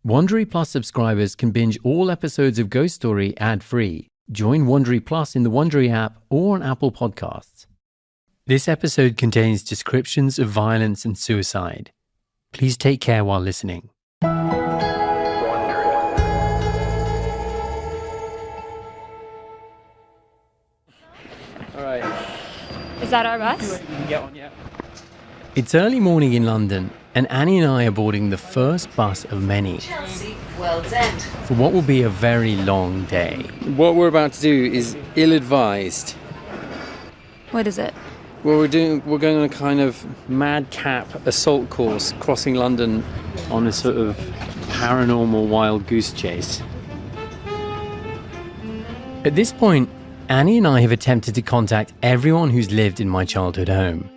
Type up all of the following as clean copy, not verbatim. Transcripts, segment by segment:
Wondery Plus subscribers can binge all episodes of Ghost Story ad-free. Join Wondery Plus in the Wondery app or on Apple Podcasts. This episode contains descriptions of violence and suicide. Please take care while listening. All right. Is that our bus? You can get one, yeah. It's early morning in London, and Annie and I are boarding the first bus of many Chelsea, World's End. for what will be a very long day. What we're about to do is ill-advised. What is it? Well, we're going on a kind of madcap assault course crossing London On a sort of paranormal wild goose chase. At this point, Annie and I have attempted to contact everyone who's lived in my childhood home.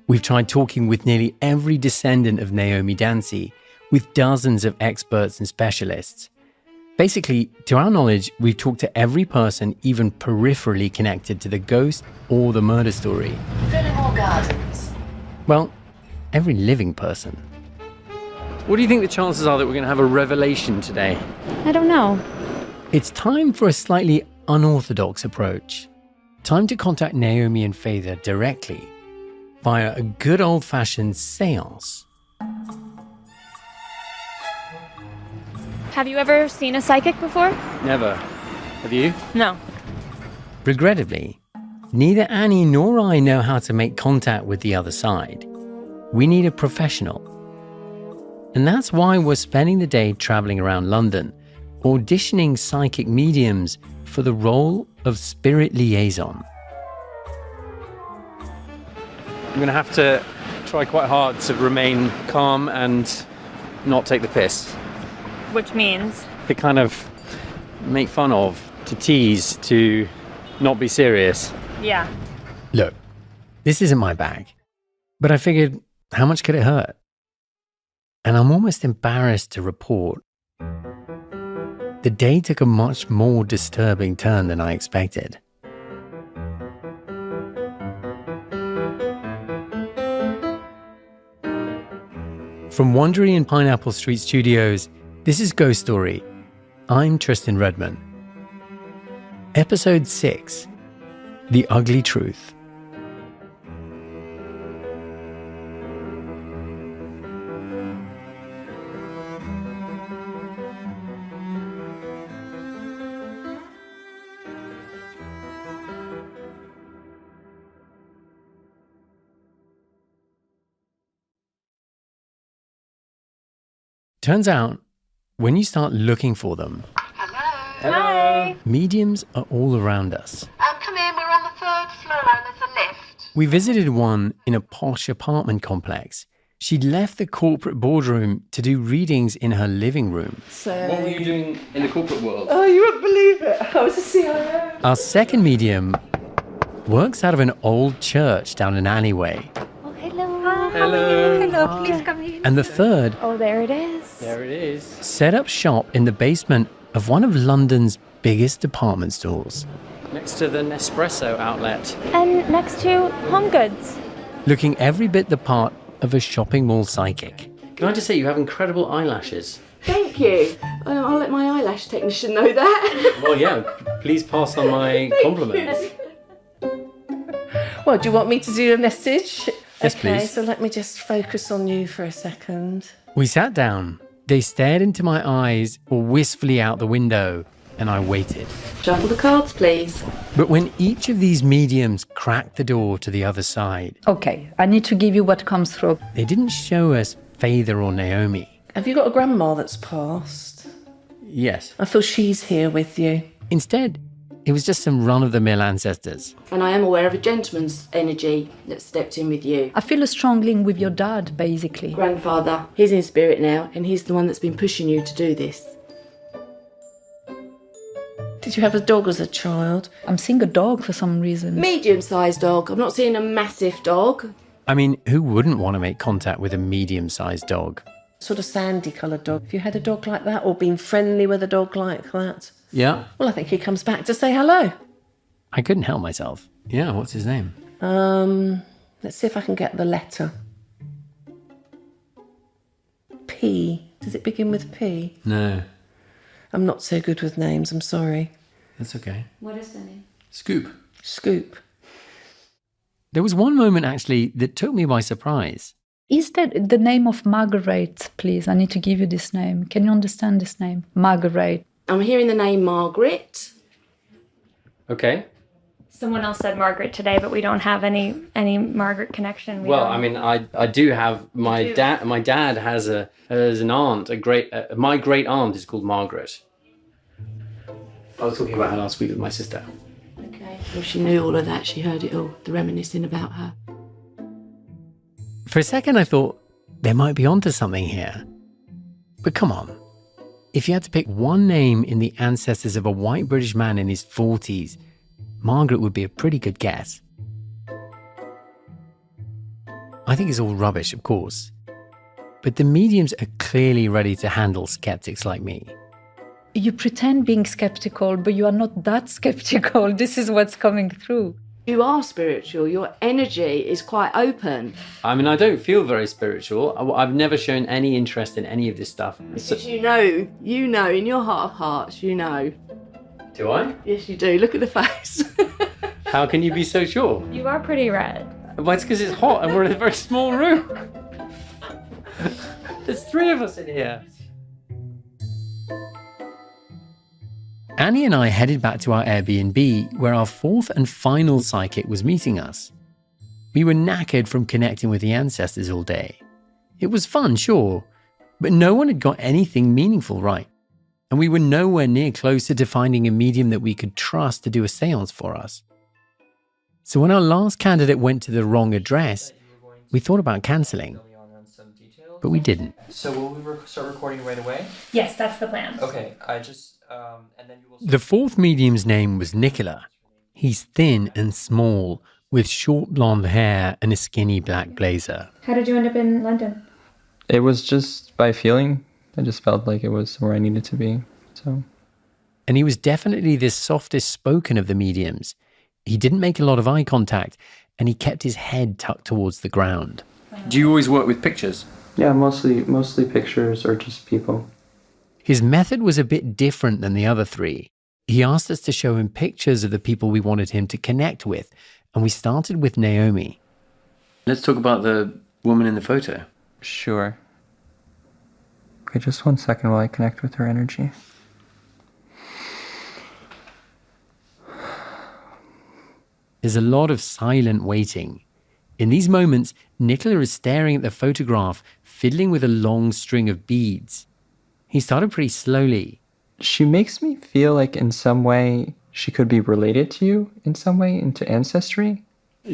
We've tried talking with nearly every descendant of Naomi Dancy, with dozens of experts and specialists. Basically, to our knowledge, we've talked to every person even peripherally connected to the ghost or the murder story. Fillmore Gardens. Well, every living person. What do you think the chances are that we're going to have a revelation today? I don't know. It's time for a slightly unorthodox approach. Time to contact Naomi and Father directly via a good old-fashioned seance. Have you ever seen a psychic before? Never. Have you? No. Regrettably, neither Annie nor I know how to make contact with the other side. We need a professional. And that's why we're spending the day traveling around London, auditioning psychic mediums for the role of spirit liaison. I'm going to have to try quite hard to remain calm and not take the piss. Which means? To kind of make fun of, to tease, to not be serious. Yeah. Look, this isn't my bag, but I figured, how much could it hurt? And I'm almost embarrassed to report the day took a much more disturbing turn than I expected. From Wondery and Pineapple Street Studios, this is Ghost Story. I'm Tristan Redman. Episode 6, The Ugly Truth. Turns out, when you start looking for them, Hello. Hi. mediums are all around us. Come in, we're on the 3rd floor and there's a lift. We visited one in a posh apartment complex. She'd left the corporate boardroom to do readings in her living room. What were you doing in the corporate world? Oh, you wouldn't believe it. I was a CIO. Our second medium works out of an old church down an alleyway. Oh, hello. Hi. Hello. Hello, please come in. And the third Oh, there it is. There it is. set up shop in the basement of one of London's biggest department stores, Next to the Nespresso outlet. And next to Home Goods. looking every bit the part of a shopping mall psychic. Can I just say you have incredible eyelashes? Thank you. I'll let my eyelash technician know that. Well, yeah, please pass on my compliments. Well, do you want me to do a message? Yes, okay, please. so let me just focus on you for a second. We sat down. They stared into my eyes or wistfully out the window, and I waited. Shuffle the cards, please. But when each of these mediums cracked the door to the other side, Okay, I need to give you what comes through. they didn't show us Father or Naomi. Have you got a grandma that's passed? Yes. I feel she's here with you. Instead, it was just some run-of-the-mill ancestors. And I am aware of a gentleman's energy that stepped in with you. I feel a strong link with your dad, basically. Grandfather, he's in spirit now, and he's the one that's been pushing you to do this. Did you have a dog as a child? I'm seeing a dog for some reason. Medium-sized dog. I'm not seeing a massive dog. I mean, who wouldn't want to make contact with a medium-sized dog? Sort of sandy-coloured dog. Have you had a dog like that or been friendly with a dog like that? Yeah. Well, I think he comes back to say hello. I couldn't help myself. Yeah, what's his name? Let's see if I can get the letter. P. Does it begin with P? No, I'm not so good with names, I'm sorry. that's okay. What is the name? Scoop. Scoop. There was one moment actually that took me by surprise. Is that the name of Margaret, please? I need to give you this name. Can you understand this name? Margaret. I'm hearing the name Margaret. Okay. Someone else said Margaret today, but we don't have any Margaret connection. Well, I mean, I do have my dad. My dad has an aunt. My great aunt is called Margaret. I was talking about her last week with my sister. Okay. Well, she knew all of that. She heard it all, the reminiscing about her. For a second, I thought there might be onto something here. But come on. If you had to pick one name in the ancestors of a white British man in his 40s, Margaret would be a pretty good guess. I think it's all rubbish, of course. But the mediums are clearly ready to handle skeptics like me. You pretend being skeptical, but you are not that skeptical. This is what's coming through. You are spiritual. Your energy is quite open. I mean, I don't feel very spiritual. I've never shown any interest in any of this stuff. Because you know, in your heart of hearts, you know. Do I? Yes, you do. Look at the face. How can you be so sure? You are pretty red. Well, it's because it's hot and we're in a very small room. There's 3 of us in here. Annie and I headed back to our Airbnb where our 4th and final psychic was meeting us. We were knackered from connecting with the ancestors all day. It was fun, sure, but no one had got anything meaningful right. And we were nowhere near closer to finding a medium that we could trust to do a seance for us. So when our last candidate went to the wrong address, we thought about cancelling, but we didn't. So will we start recording right away? Yes, that's the plan. Okay, I just, and then you will... The 4th medium's name was Nicola. He's thin and small, with short blonde hair and a skinny black blazer. How did you end up in London? It was just by feeling. I just felt like it was where I needed to be, so... And he was definitely the softest spoken of the mediums. He didn't make a lot of eye contact, and he kept his head tucked towards the ground. Do you always work with pictures? Yeah, mostly pictures or just people. His method was a bit different than the other 3. He asked us to show him pictures of the people we wanted him to connect with, and we started with Naomi. Let's talk about the woman in the photo. Sure. Okay, just 1 second while I connect with her energy. There's a lot of silent waiting. In these moments, Nicola is staring at the photograph, fiddling with a long string of beads. He started pretty slowly. She makes me feel like in some way she could be related to you, in some way, into ancestry.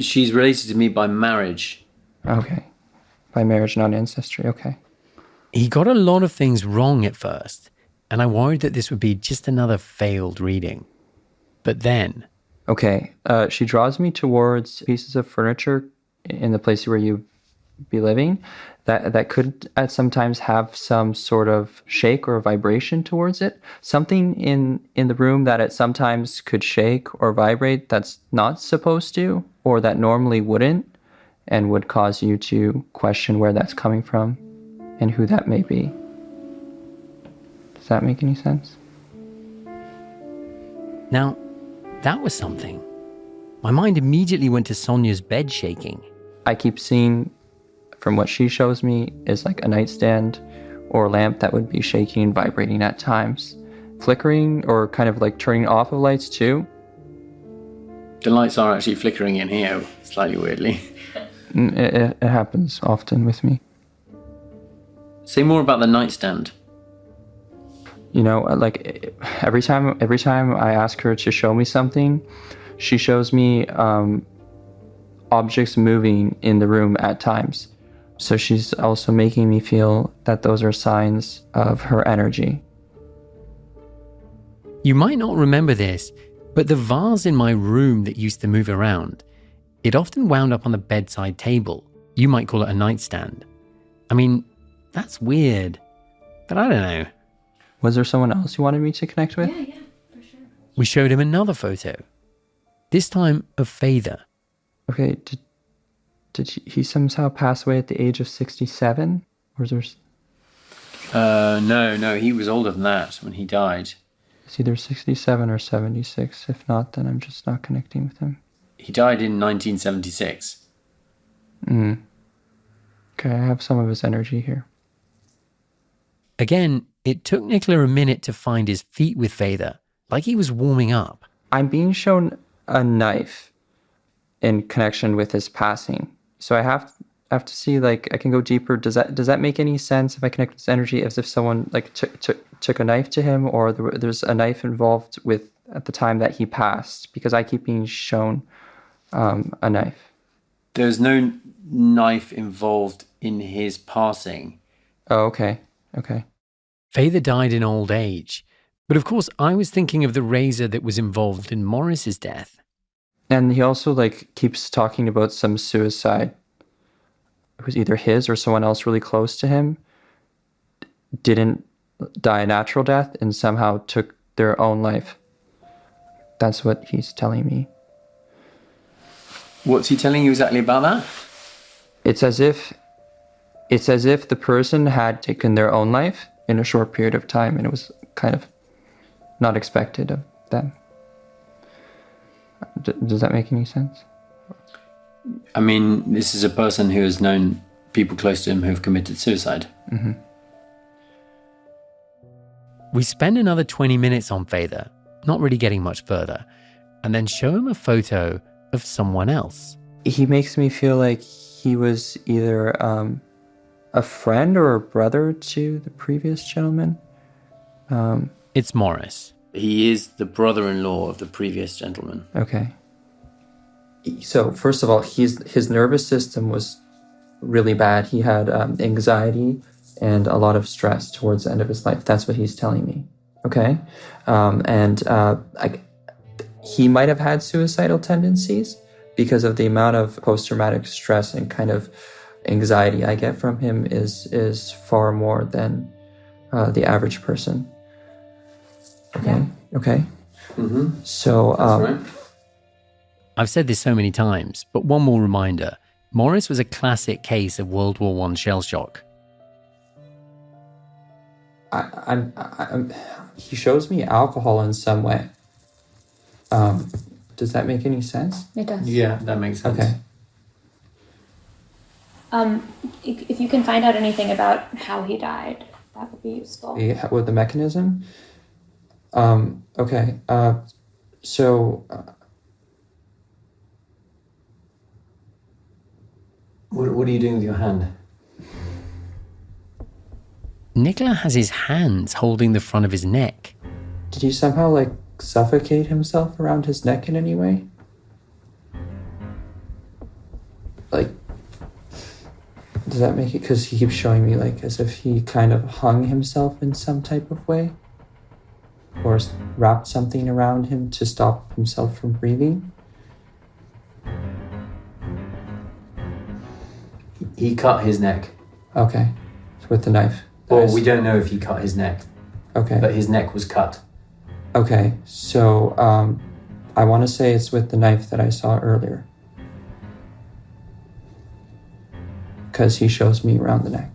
She's related to me by marriage. Okay. By marriage, not ancestry, okay. He got a lot of things wrong at first, and I worried that this would be just another failed reading. But then... Okay, she draws me towards pieces of furniture in the place where you be living that could at sometimes have some sort of shake or vibration towards it. Something in the room that it sometimes could shake or vibrate that's not supposed to, or that normally wouldn't, and would cause you to question where that's coming from and who that may be. Does that make any sense? Now, that was something. My mind immediately went to Sonia's bed shaking. I keep seeing, from what she shows me, is like a nightstand or a lamp that would be shaking and vibrating at times. Flickering or kind of like turning off of lights too. The lights are actually flickering in here, slightly weirdly. It happens often with me. Say more about the nightstand. You know, like every time I ask her to show me something, she shows me objects moving in the room at times. So she's also making me feel that those are signs of her energy. You might not remember this, but the vase in my room that used to move around, it often wound up on the bedside table. You might call it a nightstand. I mean, that's weird, but I don't know. Was there someone else you wanted me to connect with? Yeah, for sure. We showed him another photo, this time of Father. Okay, did he somehow pass away at the age of 67? Or is there... No, he was older than that when he died. It's either 67 or 76. If not, then I'm just not connecting with him. He died in 1976. Okay, I have some of his energy here. Again, it took Nicola a minute to find his feet with Vader, like he was warming up. I'm being shown a knife in connection with his passing. So I have to see, like, I can go deeper. Does that make any sense if I connect with his energy as if someone like took a knife to him, or there's a knife involved with at the time that he passed? Because I keep being shown a knife. There's no knife involved in his passing. Oh, okay. Vader died in old age. But of course, I was thinking of the razor that was involved in Morris's death. And he also like keeps talking about some suicide. It was either his or someone else really close to him didn't die a natural death and somehow took their own life. That's what he's telling me. What's he telling you exactly about that? It's as if the person had taken their own life in a short period of time, and it was kind of not expected of them. Does that make any sense? I mean, this is a person who has known people close to him who have committed suicide. Mm-hmm. We spend another 20 minutes on Vader, not really getting much further, and then show him a photo of someone else. He makes me feel like he was either a friend or a brother to the previous gentleman. It's Morris. He is the brother-in-law of the previous gentleman. Okay. So first of all, his nervous system was really bad. He had anxiety and a lot of stress towards the end of his life. That's what he's telling me. Okay. He might have had suicidal tendencies because of the amount of post-traumatic stress and kind of anxiety I get from him is far more than the average person. Okay. Yeah. Okay. Mm-hmm. So, Right. I've said this so many times, but one more reminder. Morris was a classic case of World War I shell shock. he shows me alcohol in some way. Does that make any sense? It does. Yeah, that makes sense. Okay. If you can find out anything about how he died, that would be useful. With the mechanism? Okay. What are you doing with your hand? Nicola has his hands holding the front of his neck. Did he somehow, like, suffocate himself around his neck in any way? Like, does that make it? Because he keeps showing me, like, as if he kind of hung himself in some type of way? Or wrapped something around him to stop himself from breathing? He cut his neck. Okay. So with the knife. Well, we don't know if he cut his neck, Okay. but his neck was cut. Okay, so I want to say it's with the knife that I saw earlier. Because he shows me around the neck.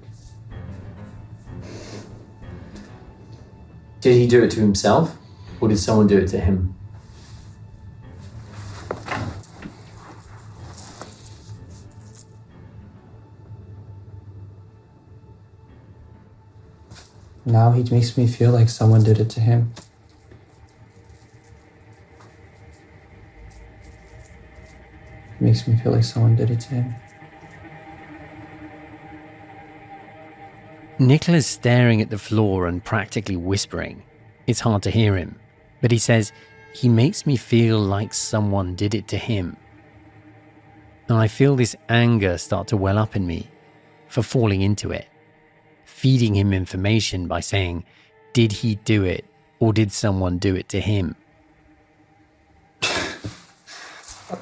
Did he do it to himself, or did someone do it to him? Now he makes me feel like someone did it to him. Makes me feel like someone did it to him. Nicola's staring at the floor and practically whispering. It's hard to hear him, but he says, he makes me feel like someone did it to him. And I feel this anger start to well up in me for falling into it, feeding him information by saying, did he do it or did someone do it to him?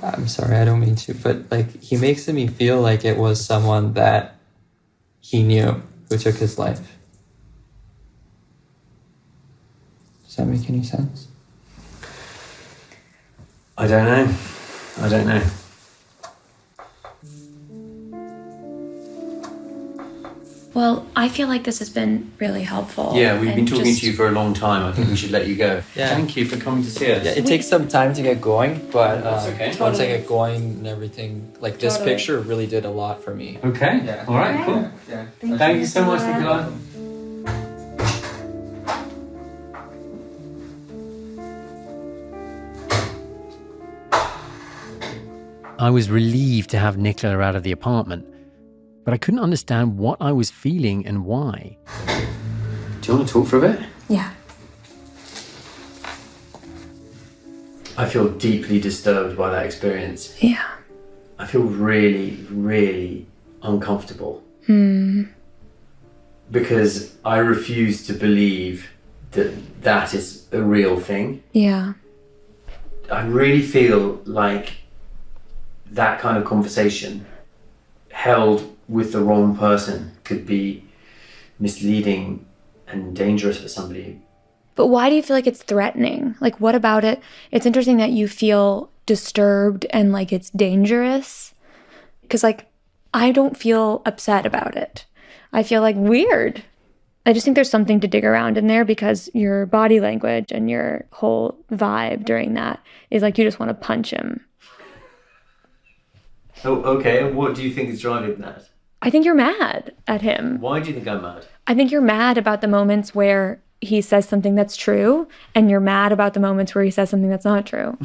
I'm sorry, I don't mean to, but like he makes me feel like it was someone that he knew who took his life. Does that make any sense? I don't know. Well, I feel like this has been really helpful. Yeah, we've been and talking just- to you for a long time. I think we should let you go. Yeah. Thank you for coming to see us. Yeah, it takes some time to get going, but That's okay. once I get going and everything, like this Totally. picture really did a lot for me. Okay. Yeah. All right. Cool. Yeah. Thank you so much, Nicola. I was relieved to have Nicola out of the apartment, but I couldn't understand what I was feeling and why. Do you want to talk for a bit? Yeah. I feel deeply disturbed by that experience. Yeah. I feel really, really uncomfortable. Because I refuse to believe that that is a real thing. Yeah. I really feel like that kind of conversation held with the wrong person could be misleading and dangerous for somebody. But why do you feel like it's threatening? Like, what about it? It's interesting that you feel disturbed and like it's dangerous. Because, like, I don't feel upset about it. I feel like weird. I just think there's something to dig around in there because your body language and your whole vibe during that is like you just want to punch him. Oh, okay. What do you think is driving that? I think you're mad at him. Why do you think I'm mad? I think you're mad about the moments where he says something that's true, and you're mad about the moments where he says something that's not true.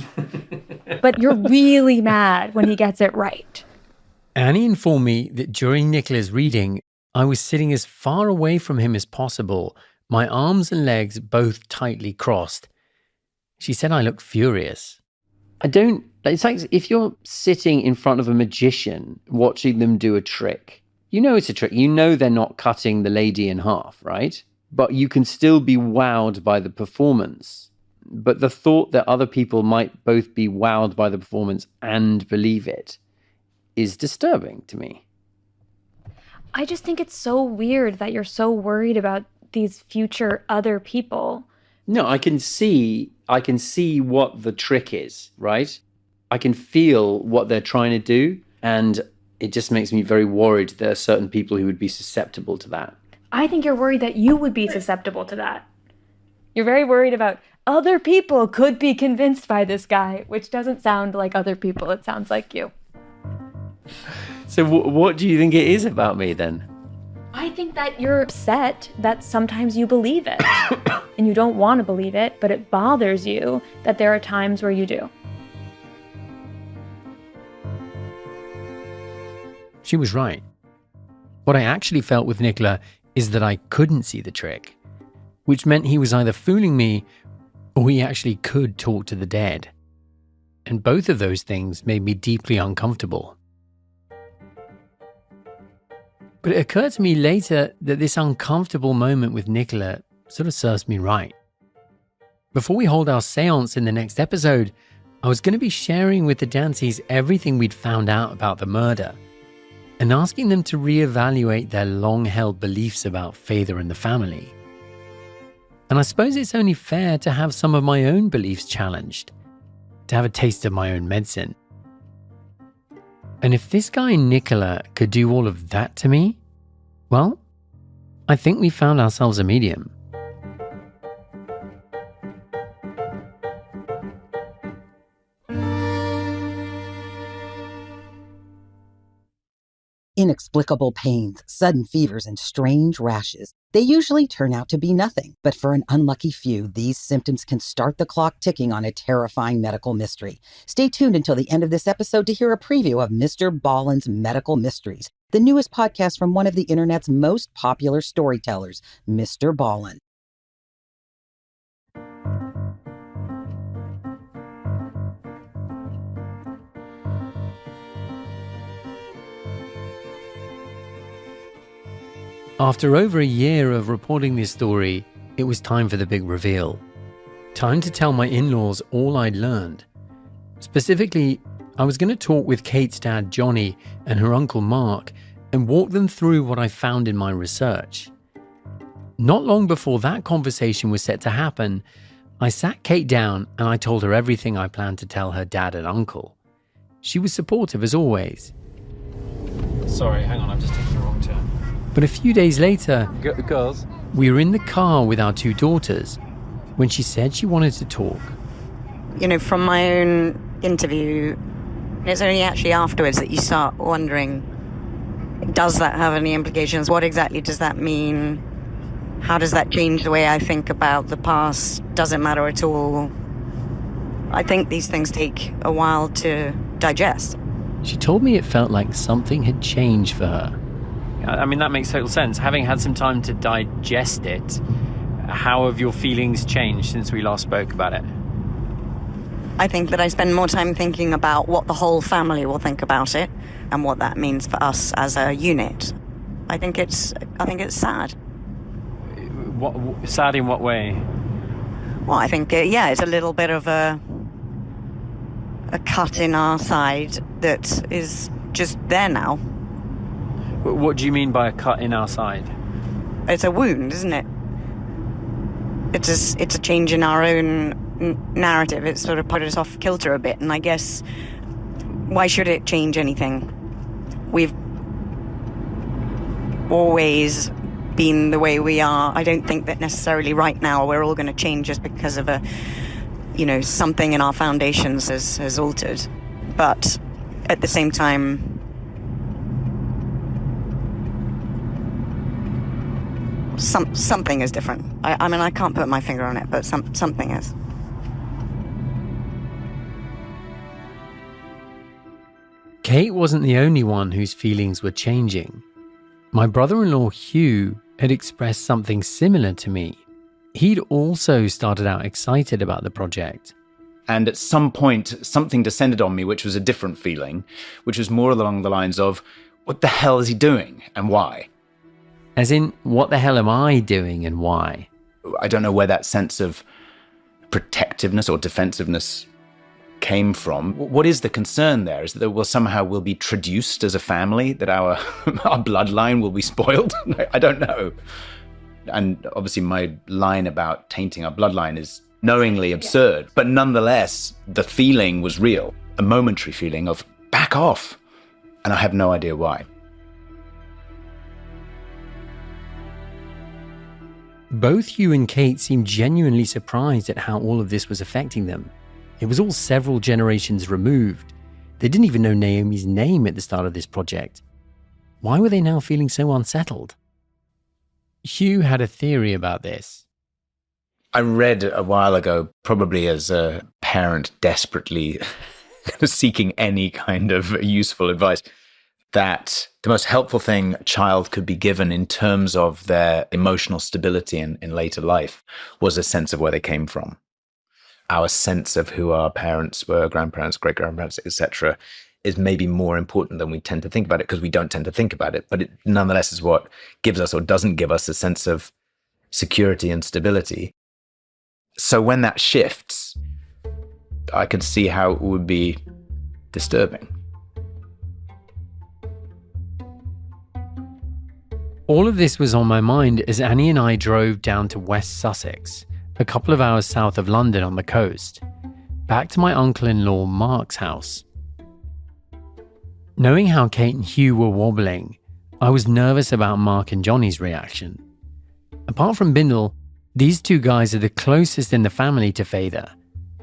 But you're really mad when he gets it right. Annie informed me that during Nicola's reading, I was sitting as far away from him as possible, my arms and legs both tightly crossed. She said I looked furious. It's like if you're sitting in front of a magician watching them do a trick. You know it's a trick. You know they're not cutting the lady in half, right? But you can still be wowed by the performance. But the thought that other people might both be wowed by the performance and believe it is disturbing to me. I just think it's so weird that you're so worried about these future other people. No, I can see what the trick is, right? I can feel what they're trying to do, and it just makes me very worried there are certain people who would be susceptible to that. I think you're worried that you would be susceptible to that. You're very worried about other people could be convinced by this guy, which doesn't sound like other people. It sounds like you. So what do you think it is about me then? I think that you're upset that sometimes you believe it and you don't want to believe it, but it bothers you that there are times where you do. She was right. What I actually felt with Nicola is that I couldn't see the trick, which meant he was either fooling me or he actually could talk to the dead. And both of those things made me deeply uncomfortable. But it occurred to me later that this uncomfortable moment with Nicola sort of serves me right. Before we hold our seance in the next episode, I was going to be sharing with the Dancies everything we'd found out about the murder and asking them to reevaluate their long-held beliefs about Fedor and the family. And I suppose it's only fair to have some of my own beliefs challenged, to have a taste of my own medicine. And if this guy Nicola could do all of that to me, well, I think we found ourselves a medium. Inexplicable pains, sudden fevers, and strange rashes. They usually turn out to be nothing, but for an unlucky few, these symptoms can start the clock ticking on a terrifying medical mystery. Stay tuned until the end of this episode to hear a preview of Mr. Ballen's Medical Mysteries, the newest podcast from one of the internet's most popular storytellers, Mr. Ballen. After over a year of reporting this story, it was time for the big reveal. Time to tell my in-laws all I'd learned. Specifically, I was going to talk with Kate's dad, Johnny, and her uncle, Mark, and walk them through what I found in my research. Not long before that conversation was set to happen, I sat Kate down and I told her everything I planned to tell her dad and uncle. She was supportive as always. Sorry, hang on, I'm just taking the wrong turn. But a few days later, Girls? we were in the car with our 2 daughters when she said she wanted to talk. You know, from my own interview, it's only actually afterwards that you start wondering, does that have any implications? What exactly does that mean? How does that change the way I think about the past? Does it matter at all? I think these things take a while to digest. She told me it felt like something had changed for her. I mean, that makes total sense. Having had some time to digest it, how have your feelings changed since we last spoke about it? I think that I spend more time thinking about what the whole family will think about it and what that means for us as a unit. I think it's sad. Sad in what way? Well, I think, it's a little bit of a cut in our side that is just there now. What do you mean by a cut in our side? It's a wound, isn't it? It's a change in our own narrative. It's sort of put us off kilter a bit, and I guess why should it change anything? We've always been the way we are. I don't think that necessarily right now we're all going to change just because of something in our foundations has altered. But at the same time, something is different. I mean, I can't put my finger on it, but something is. Kate wasn't the only one whose feelings were changing. My brother-in-law Hugh had expressed something similar to me. He'd also started out excited about the project. And at some point, something descended on me, which was a different feeling, which was more along the lines of, what the hell is he doing and why? As in, what the hell am I doing and why? I don't know where that sense of protectiveness or defensiveness came from. What is the concern there? Is that we'll be traduced as a family, that our bloodline will be spoiled? I don't know. And obviously my line about tainting our bloodline is knowingly absurd, but nonetheless, the feeling was real, a momentary feeling of back off. And I have no idea why. Both Hugh and Kate seemed genuinely surprised at how all of this was affecting them. It was all several generations removed. They didn't even know Naomi's name at the start of this project. Why were they now feeling so unsettled? Hugh had a theory about this. I read a while ago, probably as a parent desperately seeking any kind of useful advice, that the most helpful thing a child could be given in terms of their emotional stability in later life was a sense of where they came from. Our sense of who our parents were, grandparents, great-grandparents, etc., is maybe more important than we tend to think about it, because we don't tend to think about it. But it nonetheless is what gives us or doesn't give us a sense of security and stability. So when that shifts, I can see how it would be disturbing. All of this was on my mind as Annie and I drove down to West Sussex, a couple of hours south of London on the coast, back to my uncle-in-law Mark's house. Knowing how Kate and Hugh were wobbling, I was nervous about Mark and Johnny's reaction. Apart from Bindle, these 2 guys are the closest in the family to Fayther.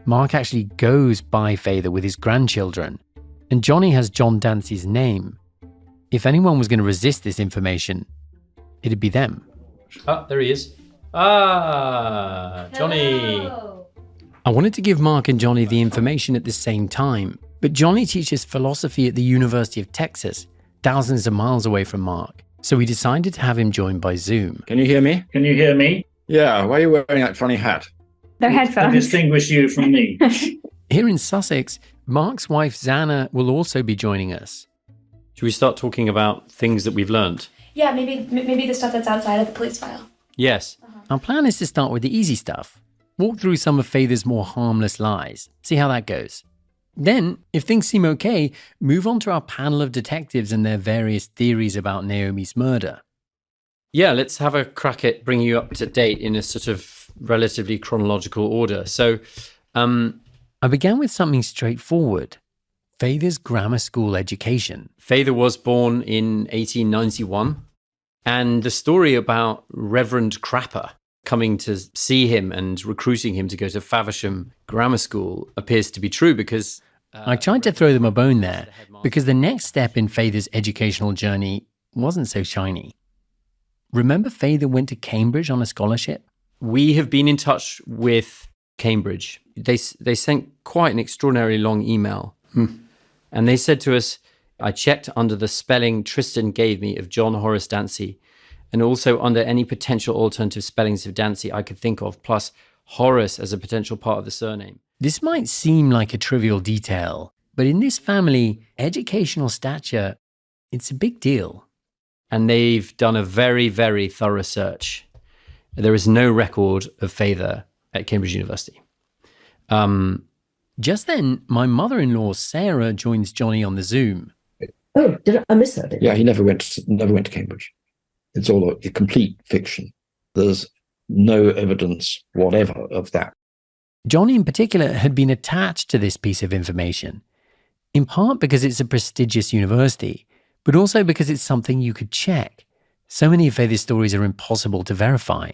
Mark actually goes by Fayther with his grandchildren, and Johnny has John Dancy's name. If anyone was going to resist this information, it'd be them. Ah, there he is. Ah, Johnny. Hello. I wanted to give Mark and Johnny the information at the same time, but Johnny teaches philosophy at the University of Texas, thousands of miles away from Mark, so we decided to have him join by Zoom. Can you hear me? Can you hear me? Yeah, why are you wearing that funny hat? They're headphones. To distinguish you from me. Here in Sussex, Mark's wife Zana will also be joining us. Should we start talking about things that we've learned? Yeah, maybe the stuff that's outside of the police file. Yes. Our plan is to start with the easy stuff. Walk through some of Fayther's more harmless lies. See how that goes. Then, if things seem okay, move on to our panel of detectives and their various theories about Naomi's murder. Yeah, let's have a crack at bringing you up to date in a sort of relatively chronological order. So, I began with something straightforward. Fayther's grammar school education. Fayther was born in 1891. And the story about Reverend Crapper coming to see him and recruiting him to go to Faversham Grammar School appears to be true, because I tried to throw them a bone there, because the next step in Feather's educational journey wasn't so shiny. Remember Feather went to Cambridge on a scholarship? We have been in touch with Cambridge. They sent quite an extraordinarily long email. And they said to us, I checked under the spelling Tristan gave me of John Horace Dancy, and also under any potential alternative spellings of Dancy I could think of, plus Horace as a potential part of the surname. This might seem like a trivial detail, but in this family, educational stature, it's a big deal. And they've done a very, very thorough search. There is no record of Feather at Cambridge University. Just then, my mother-in-law, Sarah, joins Johnny on the Zoom. Oh, did I miss that? Yeah, he never went to Cambridge. It's all a complete fiction. There's no evidence whatever of that. Johnny in particular had been attached to this piece of information, in part because it's a prestigious university, but also because it's something you could check. So many of Feather's stories are impossible to verify.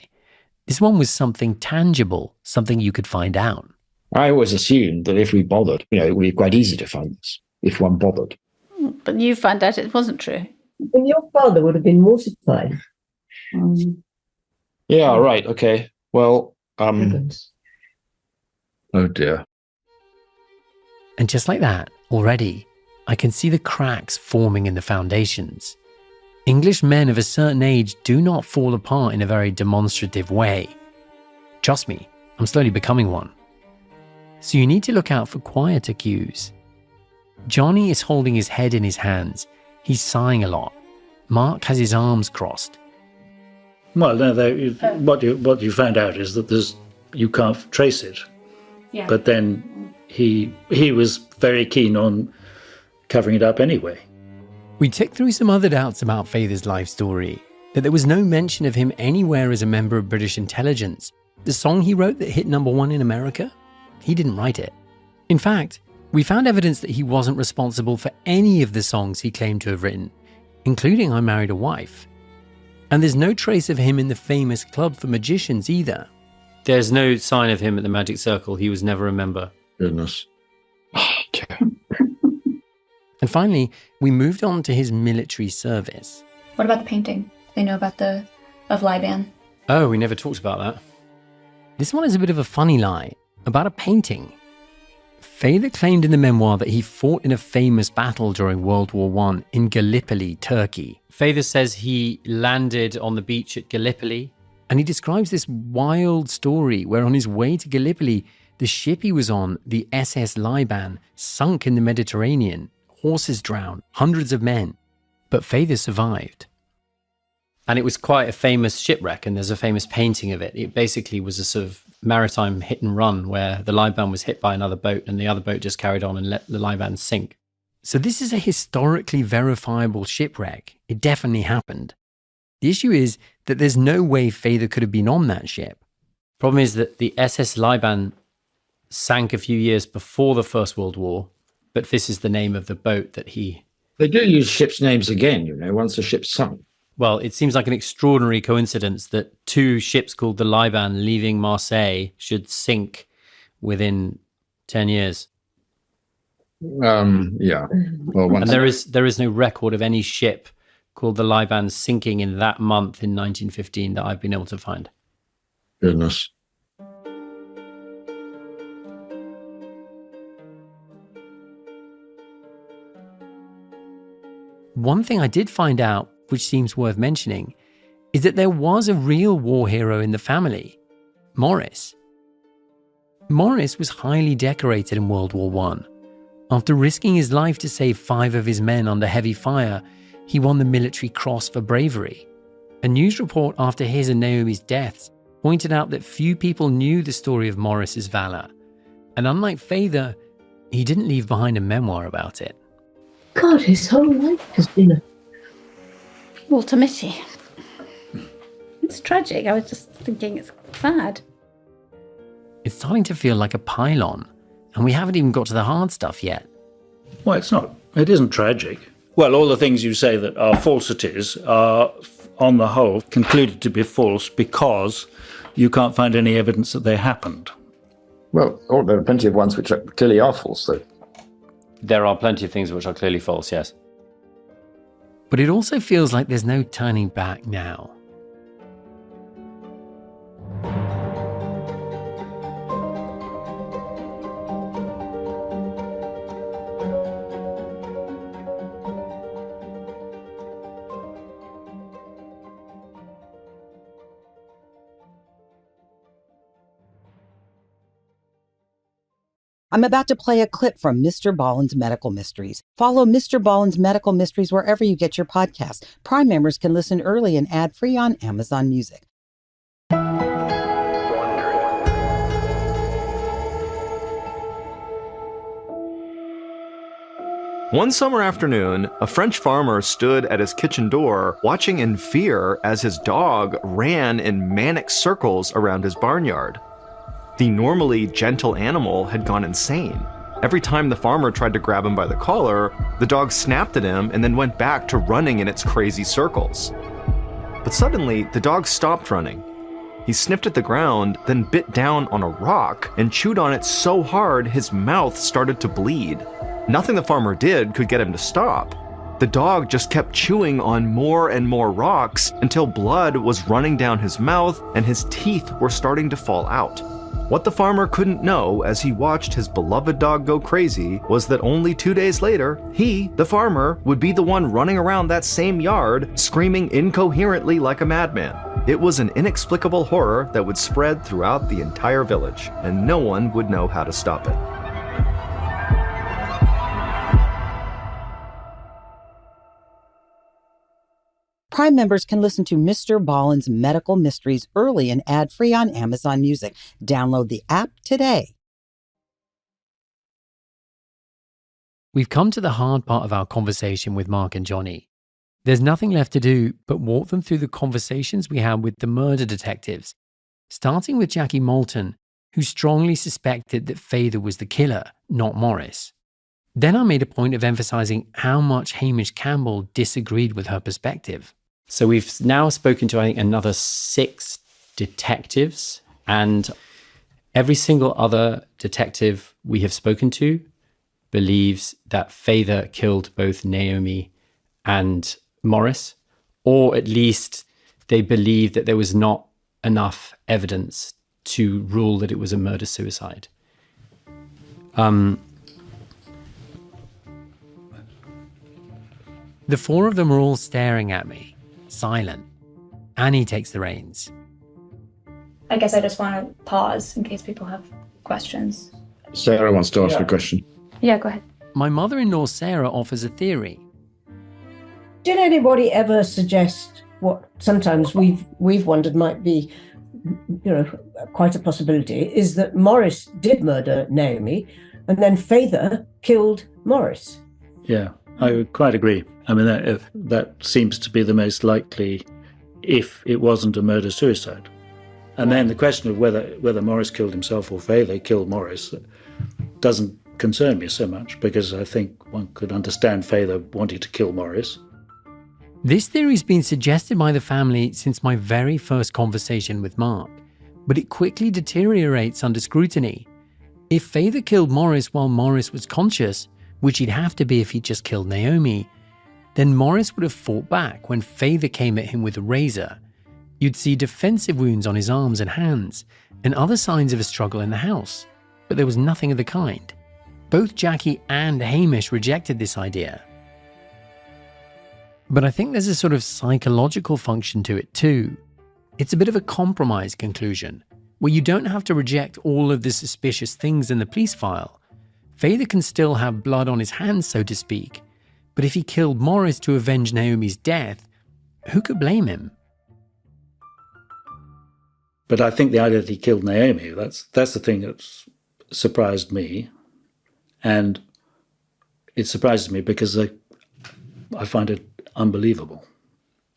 This one was something tangible, something you could find out. I always assumed that if we bothered, it would be quite easy to find this, if one bothered. But you found out it wasn't true. And your father would have been mortified. Yeah, right, okay. Well, oh dear. And just like that, already, I can see the cracks forming in the foundations. English men of a certain age do not fall apart in a very demonstrative way. Trust me, I'm slowly becoming one. So you need to look out for quieter cues. Johnny is holding his head in his hands. He's sighing a lot. Mark has his arms crossed. Well, no, what you found out is that you can't trace it. Yeah. But then he was very keen on covering it up anyway. We ticked through some other doubts about Feather's life story, that there was no mention of him anywhere as a member of British intelligence. The song he wrote that hit #1 in America, he didn't write it. In fact, we found evidence that he wasn't responsible for any of the songs he claimed to have written, including I Married a Wife. And there's no trace of him in the famous Club for Magicians either. There's no sign of him at the Magic Circle. He was never a member. Goodness. Oh, dear. And finally, we moved on to his military service. What about the painting? They know about of Liban. Oh, we never talked about that. This one is a bit of a funny lie about a painting. Feather claimed in the memoir that he fought in a famous battle during World War I in Gallipoli, Turkey. Feather says he landed on the beach at Gallipoli, and he describes this wild story where on his way to Gallipoli, the ship he was on, the SS Liban, sunk in the Mediterranean. Horses drowned, hundreds of men, but Feather survived. And it was quite a famous shipwreck, and there's a famous painting of it. It basically was a sort of maritime hit and run where the Liban was hit by another boat and the other boat just carried on and let the Liban sink. So this is a historically verifiable shipwreck. It definitely happened. The issue is that there's no way Feather could have been on that ship. Problem is that the SS Liban sank a few years before the First World War, but this is the name of the boat that he... They do use ships' names again, once a ship's sunk. Well, it seems like an extraordinary coincidence that two ships called the Liban leaving Marseille should sink within 10 years. Yeah. Well, and there is no record of any ship called the Liban sinking in that month in 1915 that I've been able to find. Goodness. One thing I did find out, which seems worth mentioning, is that there was a real war hero in the family, Morris. Morris was highly decorated in World War I. After risking his life to save 5 of his men under heavy fire, he won the Military Cross for bravery. A news report after his and Naomi's deaths pointed out that few people knew the story of Morris's valor. And unlike Feather, he didn't leave behind a memoir about it. God, his whole life has been a... Walter Mitty. It's tragic. I was just thinking it's sad. It's starting to feel like a pile-on, and we haven't even got to the hard stuff yet. Well, it's not. It isn't tragic. Well, all the things you say that are falsities are on the whole, concluded to be false because you can't find any evidence that they happened. Well, there are plenty of ones which clearly are false, though. There are plenty of things which are clearly false, yes. But it also feels like there's no turning back now. I'm about to play a clip from Mr. Ballen's Medical Mysteries. Follow Mr. Ballen's Medical Mysteries wherever you get your podcasts. Prime members can listen early and ad-free on Amazon Music. One summer afternoon, a French farmer stood at his kitchen door, watching in fear as his dog ran in manic circles around his barnyard. The normally gentle animal had gone insane. Every time the farmer tried to grab him by the collar, the dog snapped at him and then went back to running in its crazy circles. But suddenly, the dog stopped running. He sniffed at the ground, then bit down on a rock and chewed on it so hard his mouth started to bleed. Nothing the farmer did could get him to stop. The dog just kept chewing on more and more rocks until blood was running down his mouth and his teeth were starting to fall out. What the farmer couldn't know as he watched his beloved dog go crazy was that only 2 days later, he, the farmer, would be the one running around that same yard, screaming incoherently like a madman. It was an inexplicable horror that would spread throughout the entire village, and no one would know how to stop it. Prime members can listen to Mr. Ballen's Medical Mysteries early and ad-free on Amazon Music. Download the app today. We've come to the hard part of our conversation with Mark and Johnny. There's nothing left to do but walk them through the conversations we had with the murder detectives, starting with Jackie Moulton, who strongly suspected that Fayther was the killer, not Morris. Then I made a point of emphasizing how much Hamish Campbell disagreed with her perspective. So we've now spoken to, I think, another 6 detectives, and every single other detective we have spoken to believes that Fayther killed both Naomi and Morris, or at least they believe that there was not enough evidence to rule that it was a murder-suicide. The 4 of them are all staring at me, silent. Annie takes the reins. I guess I just want to pause in case people have questions. Sarah wants to ask a question. Yeah, go ahead. My mother-in-law Sarah offers a theory. Did anybody ever suggest what sometimes we've wondered might be, quite a possibility, is that Morris did murder Naomi and then Fayther killed Morris? Yeah, I would quite agree. I mean, that seems to be the most likely if it wasn't a murder-suicide. And then the question of whether Morris killed himself or Fayther killed Morris doesn't concern me so much, because I think one could understand Fayther wanting to kill Morris. This theory's been suggested by the family since my very first conversation with Mark, but it quickly deteriorates under scrutiny. If Fayther killed Morris while Morris was conscious, which he'd have to be if he'd just killed Naomi, then Morris would have fought back when Fayther came at him with a razor. You'd see defensive wounds on his arms and hands, and other signs of a struggle in the house. But there was nothing of the kind. Both Jackie and Hamish rejected this idea. But I think there's a sort of psychological function to it too. It's a bit of a compromise conclusion, where you don't have to reject all of the suspicious things in the police file. Fayther can still have blood on his hands, so to speak, but if he killed Morris to avenge Naomi's death, who could blame him? But I think the idea that he killed Naomi, that's the thing that's surprised me. And it surprises me because I find it unbelievable.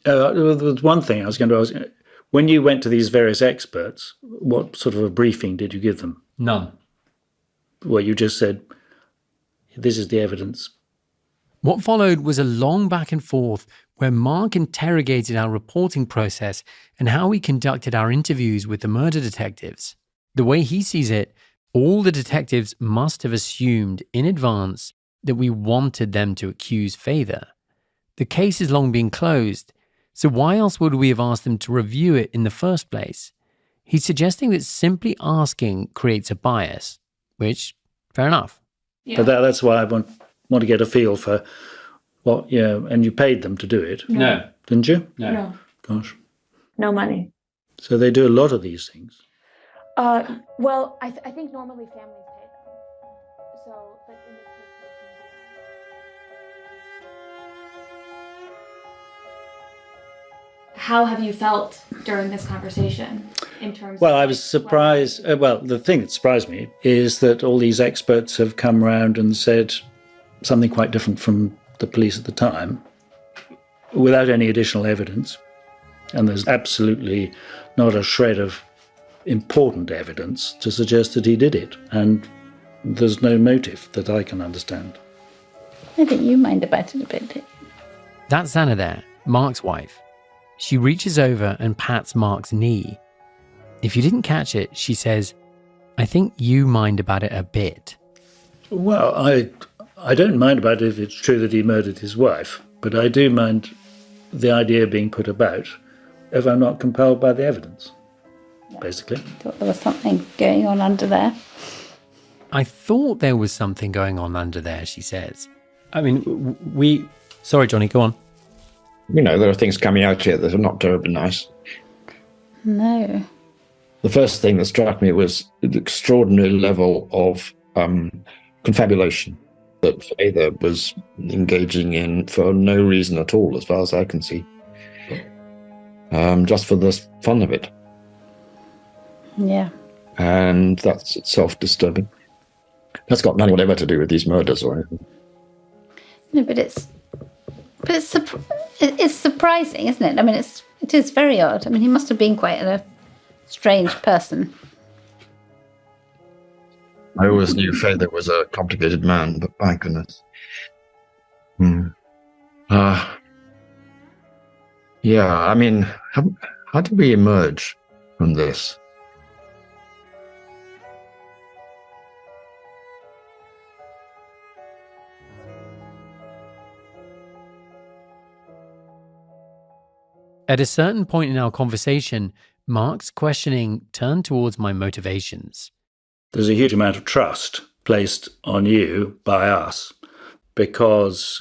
There was one thing I was going to ask. When you went to these various experts, what sort of a briefing did you give them? None. Well, you just said, this is the evidence. What followed was a long back and forth where Mark interrogated our reporting process and how we conducted our interviews with the murder detectives. The way he sees it, all the detectives must have assumed in advance that we wanted them to accuse Father. The case has long been closed, so why else would we have asked them to review it in the first place? He's suggesting that simply asking creates a bias, which, fair enough. Yeah. But that's why I want to get a feel for what, and you paid them to do it. No. Didn't you? No. Gosh. No money. So they do a lot of these things. Well, I think normally families pay them. So, but in this case, how have you felt during this conversation in terms Well, of... I was surprised. The thing that surprised me is that all these experts have come around and said something quite different from the police at the time without any additional evidence. And there's absolutely not a shred of important evidence to suggest that he did it. And there's no motive that I can understand. I think you mind about it a bit. That's Xana there, Mark's wife. She reaches over and pats Mark's knee. If you didn't catch it, she says, I think you mind about it a bit. Well, I don't mind about it if it's true that he murdered his wife, but I do mind the idea being put about if I'm not compelled by the evidence, basically. Thought there was something going on under there. I thought there was something going on under there, she says. I mean, Sorry, Johnny, go on. There are things coming out here that are not terribly nice. No. The first thing that struck me was the extraordinary level of confabulation that Father was engaging in for no reason at all, as far as I can see. Just for the fun of it. Yeah. And that's itself disturbing. That's got nothing whatever to do with these murders or anything. No, but it's surprising, isn't it? I mean, it is very odd. I mean, he must have been quite a strange person. I always knew Father was a complicated man, but my goodness. Yeah, I mean, how do we emerge from this? At a certain point in our conversation, Mark's questioning turned towards my motivations. There's a huge amount of trust placed on you by us because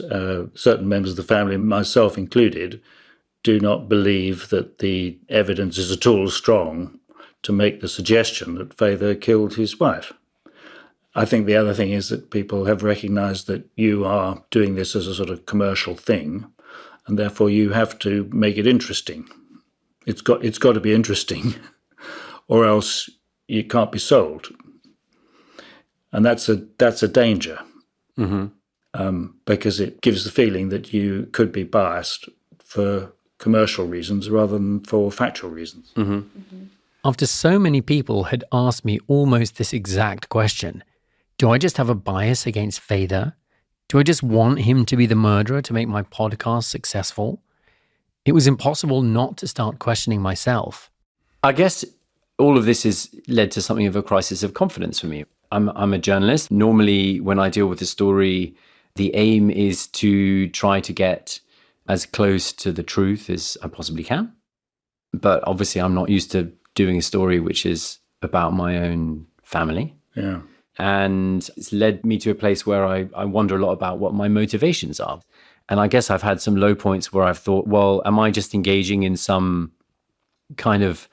certain members of the family, myself included, do not believe that the evidence is at all strong to make the suggestion that Father killed his wife. I think the other thing is that people have recognised that you are doing this as a sort of commercial thing, and therefore you have to make it interesting. It's got to be interesting, or else you can't be sold. And that's a danger, because it gives the feeling that you could be biased for commercial reasons rather than for factual reasons. After so many people had asked me almost this exact question, do I just have a bias against Father? Do I just want him to be the murderer to make my podcast successful? It was impossible not to start questioning myself. I guess all of this has led to something of a crisis of confidence for me. I'm a journalist. Normally, when I deal with a story, the aim is to try to get as close to the truth as I possibly can. But obviously, I'm not used to doing a story which is about my own family. Yeah. And it's led me to a place where I wonder a lot about what my motivations are. And I guess I've had some low points where I've thought, well, am I just engaging in some kind of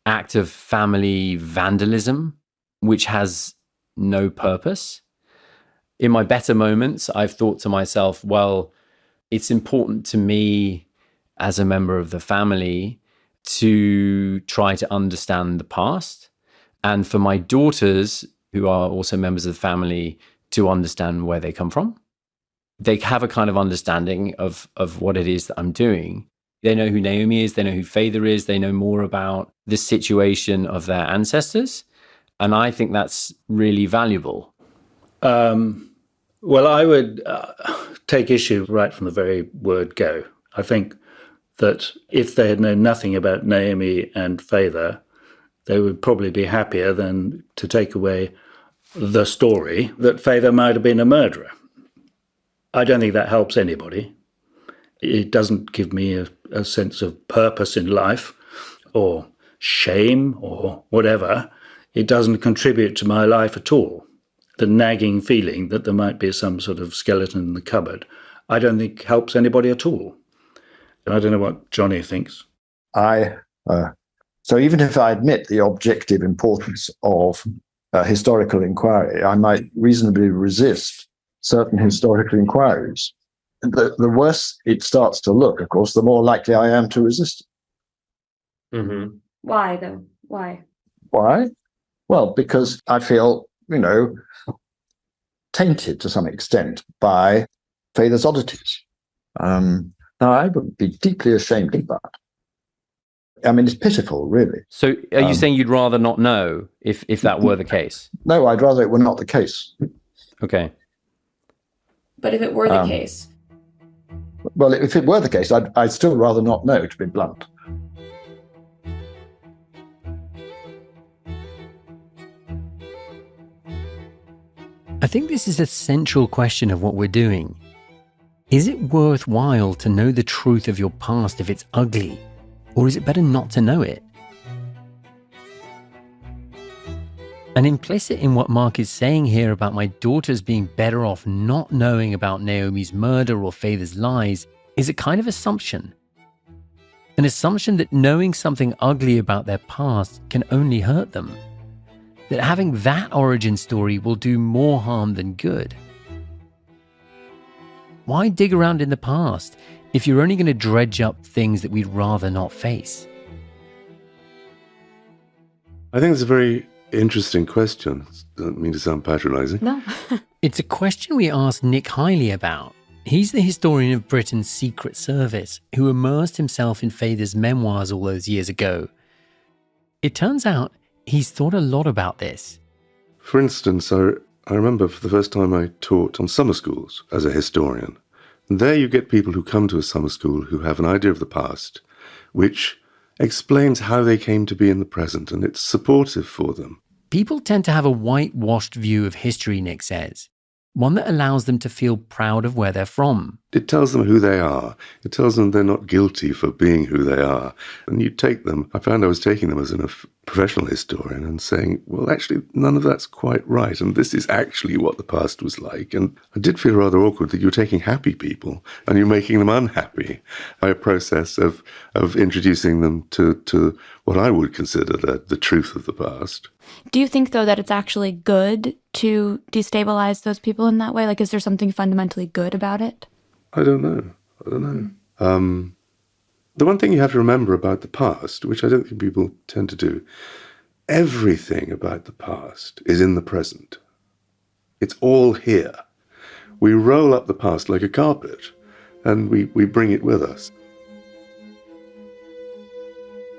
act of family vandalism, which has no purpose? In my better moments, I've thought to myself, well, it's important to me as a member of the family to try to understand the past. And for my daughters, who are also members of the family, to understand where they come from. They have a kind of understanding of what it is that I'm doing. They know who Naomi is, they know who Father is, they know more about the situation of their ancestors. And I think that's really valuable. Well, I would take issue right from the very word go. I think that if they had known nothing about Naomi and Father, they would probably be happier than to take away the story that Father might have been a murderer. I don't think that helps anybody. It doesn't give me a sense of purpose in life or shame or whatever. It doesn't contribute to my life at all. The nagging feeling that there might be some sort of skeleton in the cupboard, I don't think helps anybody at all. I don't know what Johnny thinks. So even if I admit the objective importance of historical inquiry, I might reasonably resist certain historical inquiries. The worse it starts to look, of course, the more likely I am to resist it. Mm-hmm. Why, though? Why? Why? Well, because I feel, tainted to some extent by Father's oddities. Now, I would be deeply ashamed of that. I mean, it's pitiful, really. So are you saying you'd rather not know if that were the case? No, I'd rather it were not the case. Okay. But if it were the case? Well, if it were the case, I'd still rather not know, to be blunt. I think this is a central question of what we're doing. Is it worthwhile to know the truth of your past if it's ugly? Or is it better not to know it? And implicit in what Mark is saying here about my daughters being better off not knowing about Naomi's murder or Father's lies is a kind of assumption. An assumption that knowing something ugly about their past can only hurt them. That having that origin story will do more harm than good. Why dig around in the past if you're only going to dredge up things that we'd rather not face? I think it's a very interesting question. Don't mean to sound patronizing. No. It's a question we asked Nick Hiley about. He's the historian of Britain's Secret Service who immersed himself in Father's memoirs all those years ago. It turns out he's thought a lot about this. For instance, I remember for the first time I taught on summer schools as a historian. And there you get people who come to a summer school who have an idea of the past, which explains how they came to be in the present, and it's supportive for them. People tend to have a whitewashed view of history, Nick says. One that allows them to feel proud of where they're from. It tells them who they are. It tells them they're not guilty for being who they are. And you take them, I found I was taking them as a professional historian and saying, well, actually, none of that's quite right. And this is actually what the past was like. And I did feel rather awkward that you're taking happy people and you're making them unhappy by a process of introducing them to what I would consider the truth of the past. Do you think, though, that it's actually good to destabilize those people in that way? Like, is there something fundamentally good about it? I don't know. The one thing you have to remember about the past, which I don't think people tend to do, everything about the past is in the present. It's all here. We roll up the past like a carpet, and we bring it with us.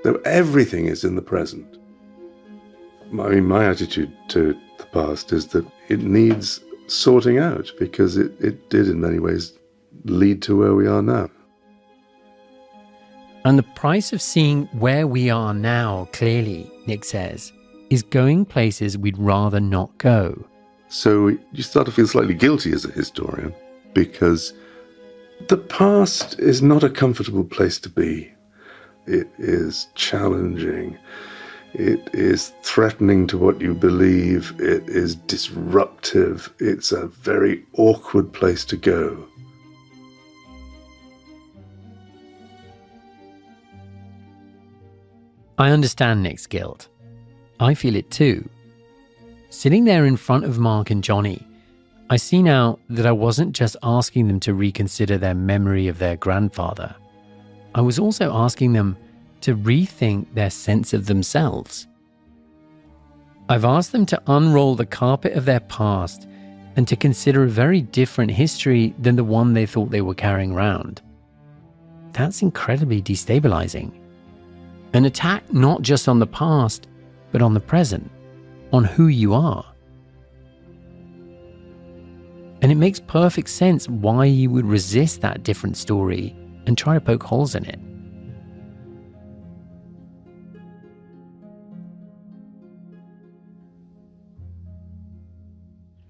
So everything is in the present. I mean, my attitude to the past is that it needs sorting out because it did in many ways lead to where we are now. And the price of seeing where we are now clearly, Nick says, is going places we'd rather not go. So you start to feel slightly guilty as a historian because the past is not a comfortable place to be. It is challenging. It is threatening to what you believe. It is disruptive. It's a very awkward place to go. I understand Nick's guilt. I feel it too. Sitting there in front of Mark and Johnny, I see now that I wasn't just asking them to reconsider their memory of their grandfather. I was also asking them to rethink their sense of themselves. I've asked them to unroll the carpet of their past and to consider a very different history than the one they thought they were carrying around. That's incredibly destabilizing. An attack not just on the past, but on the present, on who you are. And it makes perfect sense why you would resist that different story and try to poke holes in it.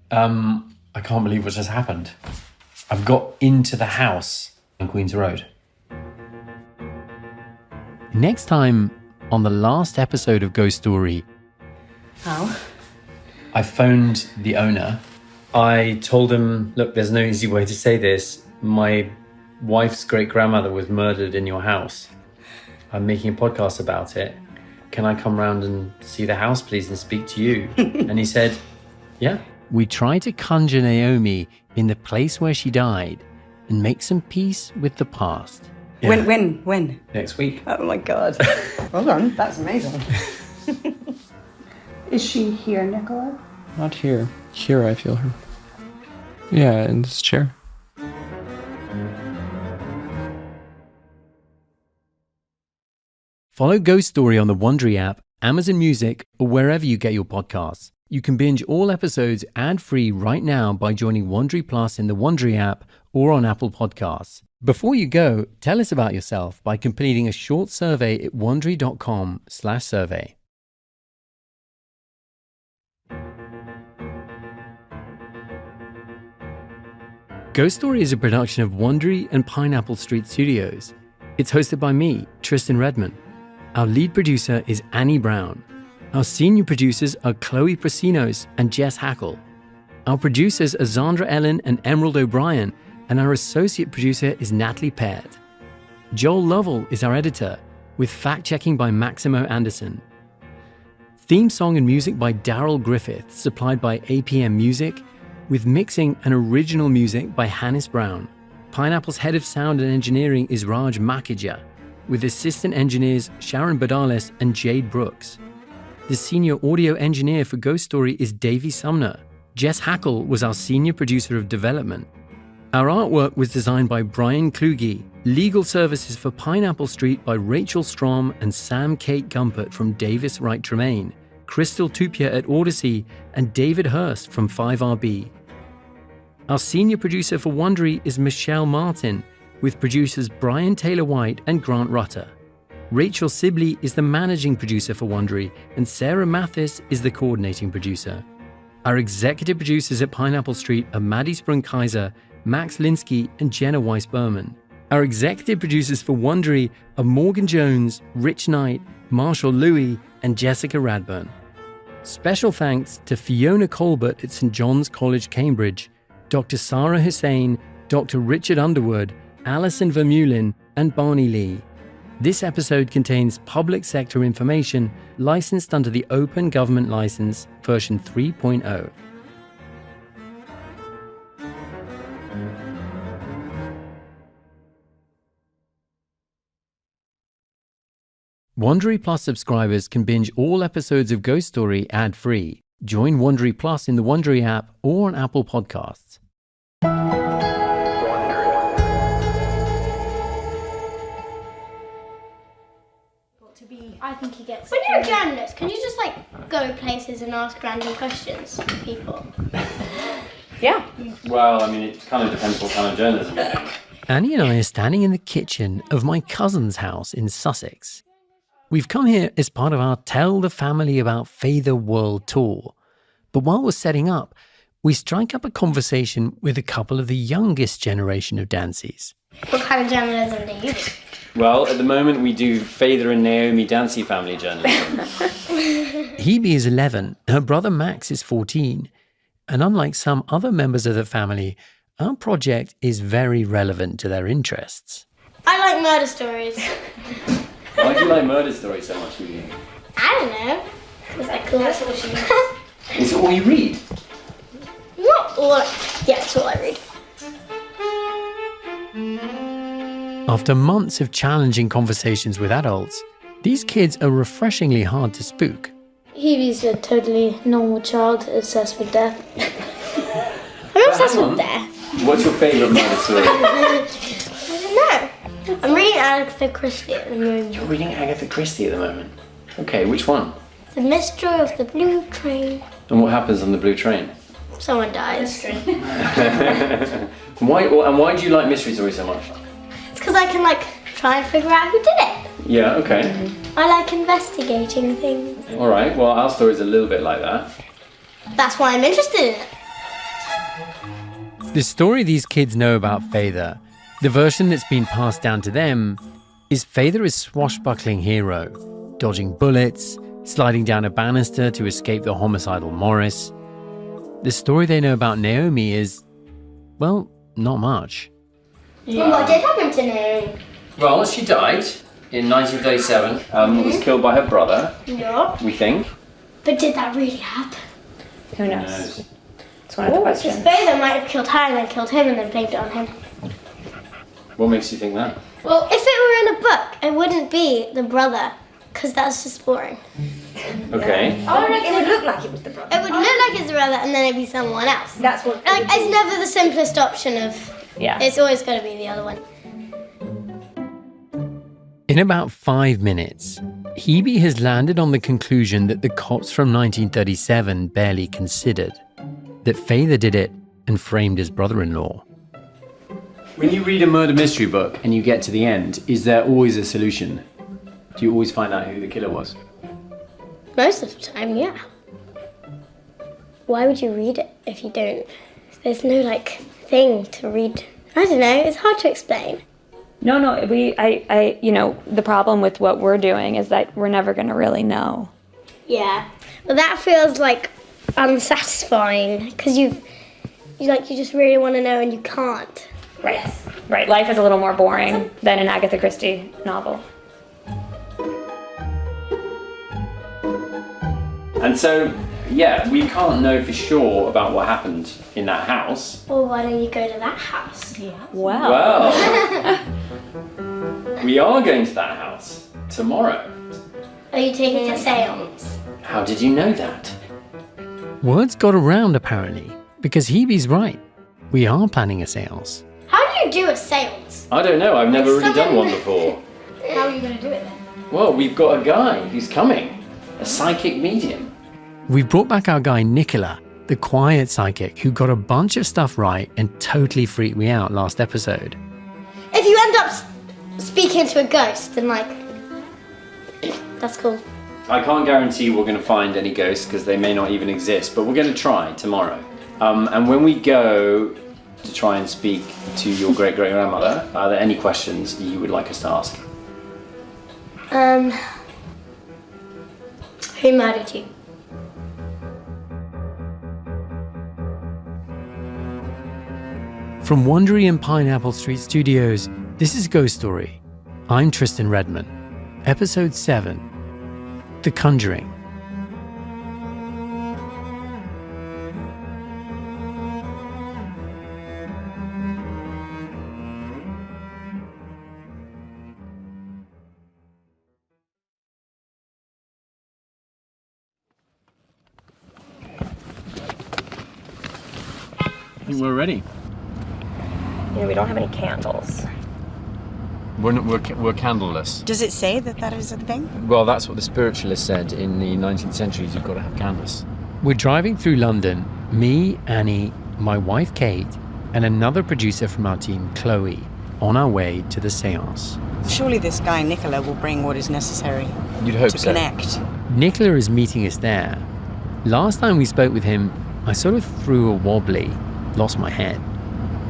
I can't believe what just happened. I've got into the house on Queen's Road. Next time, on the last episode of Ghost Story, I phoned the owner. I told him, look, there's no easy way to say this. My wife's great-grandmother was murdered in your house. I'm making a podcast about it. Can I come round and see the house, please, and speak to you? And he said, yeah. We tried to conjure Naomi in the place where she died and make some peace with the past. Yeah. When? Next week. Oh my God. Hold on, that's amazing. Is she here, Nicola? Not here. Here I feel her. Yeah, in this chair. Follow Ghost Story on the Wondery app, Amazon Music, or wherever you get your podcasts. You can binge all episodes ad-free right now by joining Wondery Plus in the Wondery app or on Apple Podcasts. Before you go, tell us about yourself by completing a short survey at wondery.com/survey. Ghost Story is a production of Wondery and Pineapple Street Studios. It's hosted by me, Tristan Redman. Our lead producer is Annie Brown. Our senior producers are Chloe Prasinos and Jess Hackle. Our producers are Zandra Ellen and Emerald O'Brien, and our associate producer is Natalie Peart. Joel Lovell is our editor, with fact-checking by Maximo Anderson. Theme song and music by Daryl Griffith, supplied by APM Music, with mixing and original music by Hannes Brown. Pineapple's head of sound and engineering is Raj Makija, with assistant engineers Sharon Badales and Jade Brooks. The senior audio engineer for Ghost Story is Davey Sumner. Jess Hackle was our senior producer of development. Our artwork was designed by Brian Kluge. Legal services for Pineapple Street by Rachel Strom and Sam Kate Gumpert from Davis Wright Tremaine, Crystal Tupia at Odyssey, and David Hurst from 5RB. Our senior producer for Wondery is Michelle Martin, with producers Brian Taylor White and Grant Rutter. Rachel Sibley is the managing producer for Wondery, and Sarah Mathis is the coordinating producer. Our executive producers at Pineapple Street are Maddie Sprung-Kaiser, Max Linsky, and Jenna Weiss-Berman. Our executive producers for Wondery are Morgan Jones, Rich Knight, Marshall Louis, and Jessica Radburn. Special thanks to Fiona Colbert at St. John's College, Cambridge, Dr. Sarah Hussain, Dr. Richard Underwood, Alison Vermeulen, and Barney Lee. This episode contains public sector information licensed under the Open Government License, version 3.0. Wondery Plus subscribers can binge all episodes of Ghost Story ad-free. Join Wondery Plus in the Wondery app or on Apple Podcasts. I think he gets. When you're a journalist, can you just go places and ask random questions to people? Yeah. Well, I mean, it kind of depends what kind of journalism you're doing. Annie and I are standing in the kitchen of my cousin's house in Sussex. We've come here as part of our Tell the Family About Faither World tour. But while we're setting up, we strike up a conversation with a couple of the youngest generation of Dancies. What kind of journalism do you do? Well, at the moment we do Faither and Naomi Dancy family journalism. Hebe is 11, her brother Max is 14, and unlike some other members of the family, our project is very relevant to their interests. I like murder stories. Why do you like murder stories so much, Hebe? I don't know. Is that cool? That's all she knows. Is it all you read? Not all. Yeah, it's all I read. After months of challenging conversations with adults, these kids are refreshingly hard to spook. Hebe's a totally normal child obsessed with death. I'm obsessed with death. What's your favourite murder story? I don't know. I'm reading Agatha Christie at the moment. You're reading Agatha Christie at the moment? Okay, which one? The Mystery of the Blue Train. And what happens on the blue train? Someone dies. Why do you like mystery stories so much? It's because I can like try and figure out who did it. Yeah, okay. I like investigating things. All right, well, our story's a little bit like that. That's why I'm interested in it. The story these kids know about Feather, the version that's been passed down to them, is Feather is a swashbuckling hero, dodging bullets, sliding down a banister to escape the homicidal Morris. The story they know about Naomi is, well, not much. Well, what did happen to Naomi? Well, she died in 1937, was killed by her brother, No. we think. But did that really happen? Who knows? It's one of the Because questions. Feather might have killed her and then killed him and then blamed it on him. What makes you think that? Well, if it were in a book, it wouldn't be the brother, because that's just boring. Okay. It would look like it was the brother. It would look like it's the brother and then it'd be someone else. That's what. Like, it's never the simplest option of, Yeah. it's always got to be the other one. In about 5 minutes, Hebe has landed on the conclusion that the cops from 1937 barely considered, that Feather did it and framed his brother-in-law. When you read a murder mystery book and you get to the end, is there always a solution? Do you always find out who the killer was? Most of the time, yeah. Why would you read it if you don't? There's no, like, thing to read. I don't know, it's hard to explain. No, the problem with what we're doing is that we're never going to really know. Yeah. Well, that feels, like, unsatisfying, because you just really want to know and you can't. Right. Right. Life is a little more boring than an Agatha Christie novel. And so, yeah, we can't know for sure about what happened in that house. Well, why don't you go to that house? Yeah. Well, we are going to that house tomorrow. Are you taking a seance? How did you know that? Word's got around, apparently, because Hebe's right. We are planning a seance. How do you do a seance? I don't know, I've never really done one before. How are you going to do it then? Well, we've got a guy who's coming, a psychic medium. We've brought back our guy Nicola, the quiet psychic who got a bunch of stuff right and totally freaked me out last episode. If you end up speaking to a ghost, then like, that's cool. I can't guarantee we're going to find any ghosts because they may not even exist, but we're going to try tomorrow. And when we go to try and speak to your great-great-grandmother, are there any questions you would like us to ask? Who murdered you? From Wondery and Pineapple Street Studios, this is Ghost Story. I'm Tristan Redman. Episode 7, The Conjuring. I think we're ready. We don't have any candles. We're candleless. Does it say that is a thing? Well, that's what the spiritualists said in the 19th century, you've got to have candles. We're driving through London, me, Annie, my wife Kate, and another producer from our team, Chloe, on our way to the seance. Surely this guy, Nicola, will bring what is necessary You'd hope to so. connect. Nicola is meeting us there. Last time we spoke with him, I sort of threw a wobbly, lost my head,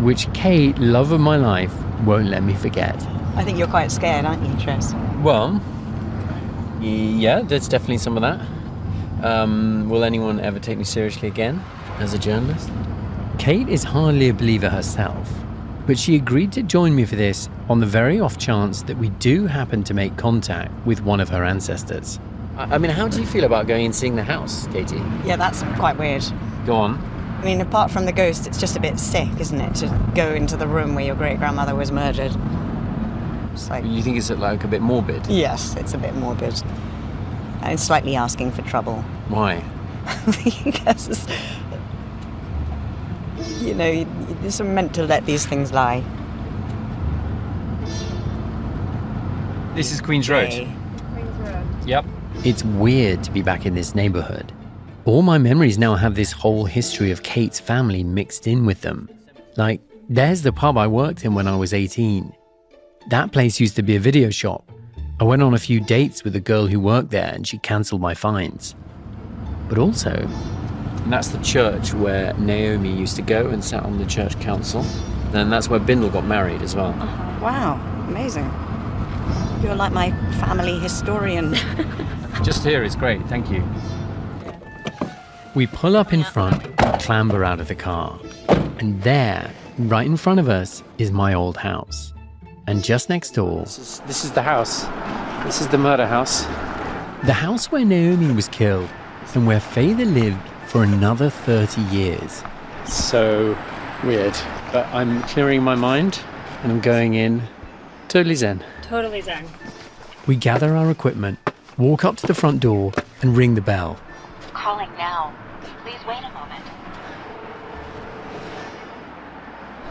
which Kate, love of my life, won't let me forget. I think you're quite scared, aren't you, Tris? Well, yeah, there's definitely some of that. Will anyone ever take me seriously again as a journalist? Kate is hardly a believer herself, but she agreed to join me for this on the very off chance that we do happen to make contact with one of her ancestors. I mean, how do you feel about going and seeing the house, Katie? Yeah, that's quite weird. Go on. I mean, apart from the ghost, it's just a bit sick, isn't it, to go into the room where your great-grandmother was murdered. It's like... You think it's like a bit morbid? Yes, it's a bit morbid. And slightly asking for trouble. Why? Because it's... you're just meant to let these things lie. This is Queen's Road. Hey. Yep. It's weird to be back in this neighborhood. All my memories now have this whole history of Kate's family mixed in with them. Like, there's the pub I worked in when I was 18. That place used to be a video shop. I went on a few dates with a girl who worked there and she cancelled my fines. But also, and that's the church where Naomi used to go and sat on the church council. And that's where Bindle got married as well. Wow, amazing. You're like my family historian. Just here is great, thank you. We pull up in front, clamber out of the car. And there, right in front of us, is my old house. And just next door... This is the house. This is the murder house. The house where Naomi was killed and where Father lived for another 30 years. So weird. But I'm clearing my mind and I'm going in totally zen. Totally zen. We gather our equipment, walk up to the front door and ring the bell. Calling now. Please wait a moment.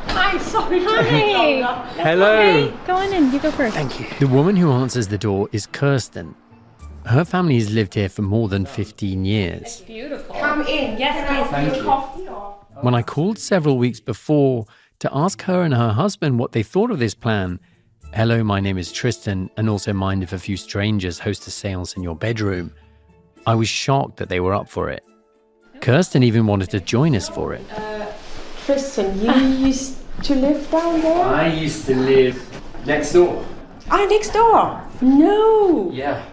Hi, sorry. Hi. Hello. Okay, go on in. You go first. Thank you. The woman who answers the door is Kirsten. Her family has lived here for more than 15 years. Beautiful. Come in. Yes, please. Thank you. Coffee. When I called several weeks before to ask her and her husband what they thought of this plan, hello, my name is Tristan, and also mind if a few strangers host a seance in your bedroom, I was shocked that they were up for it. Kirsten even wanted to join us for it. Tristan, you used to live down there? I used to live next door. Next door? No. Yeah.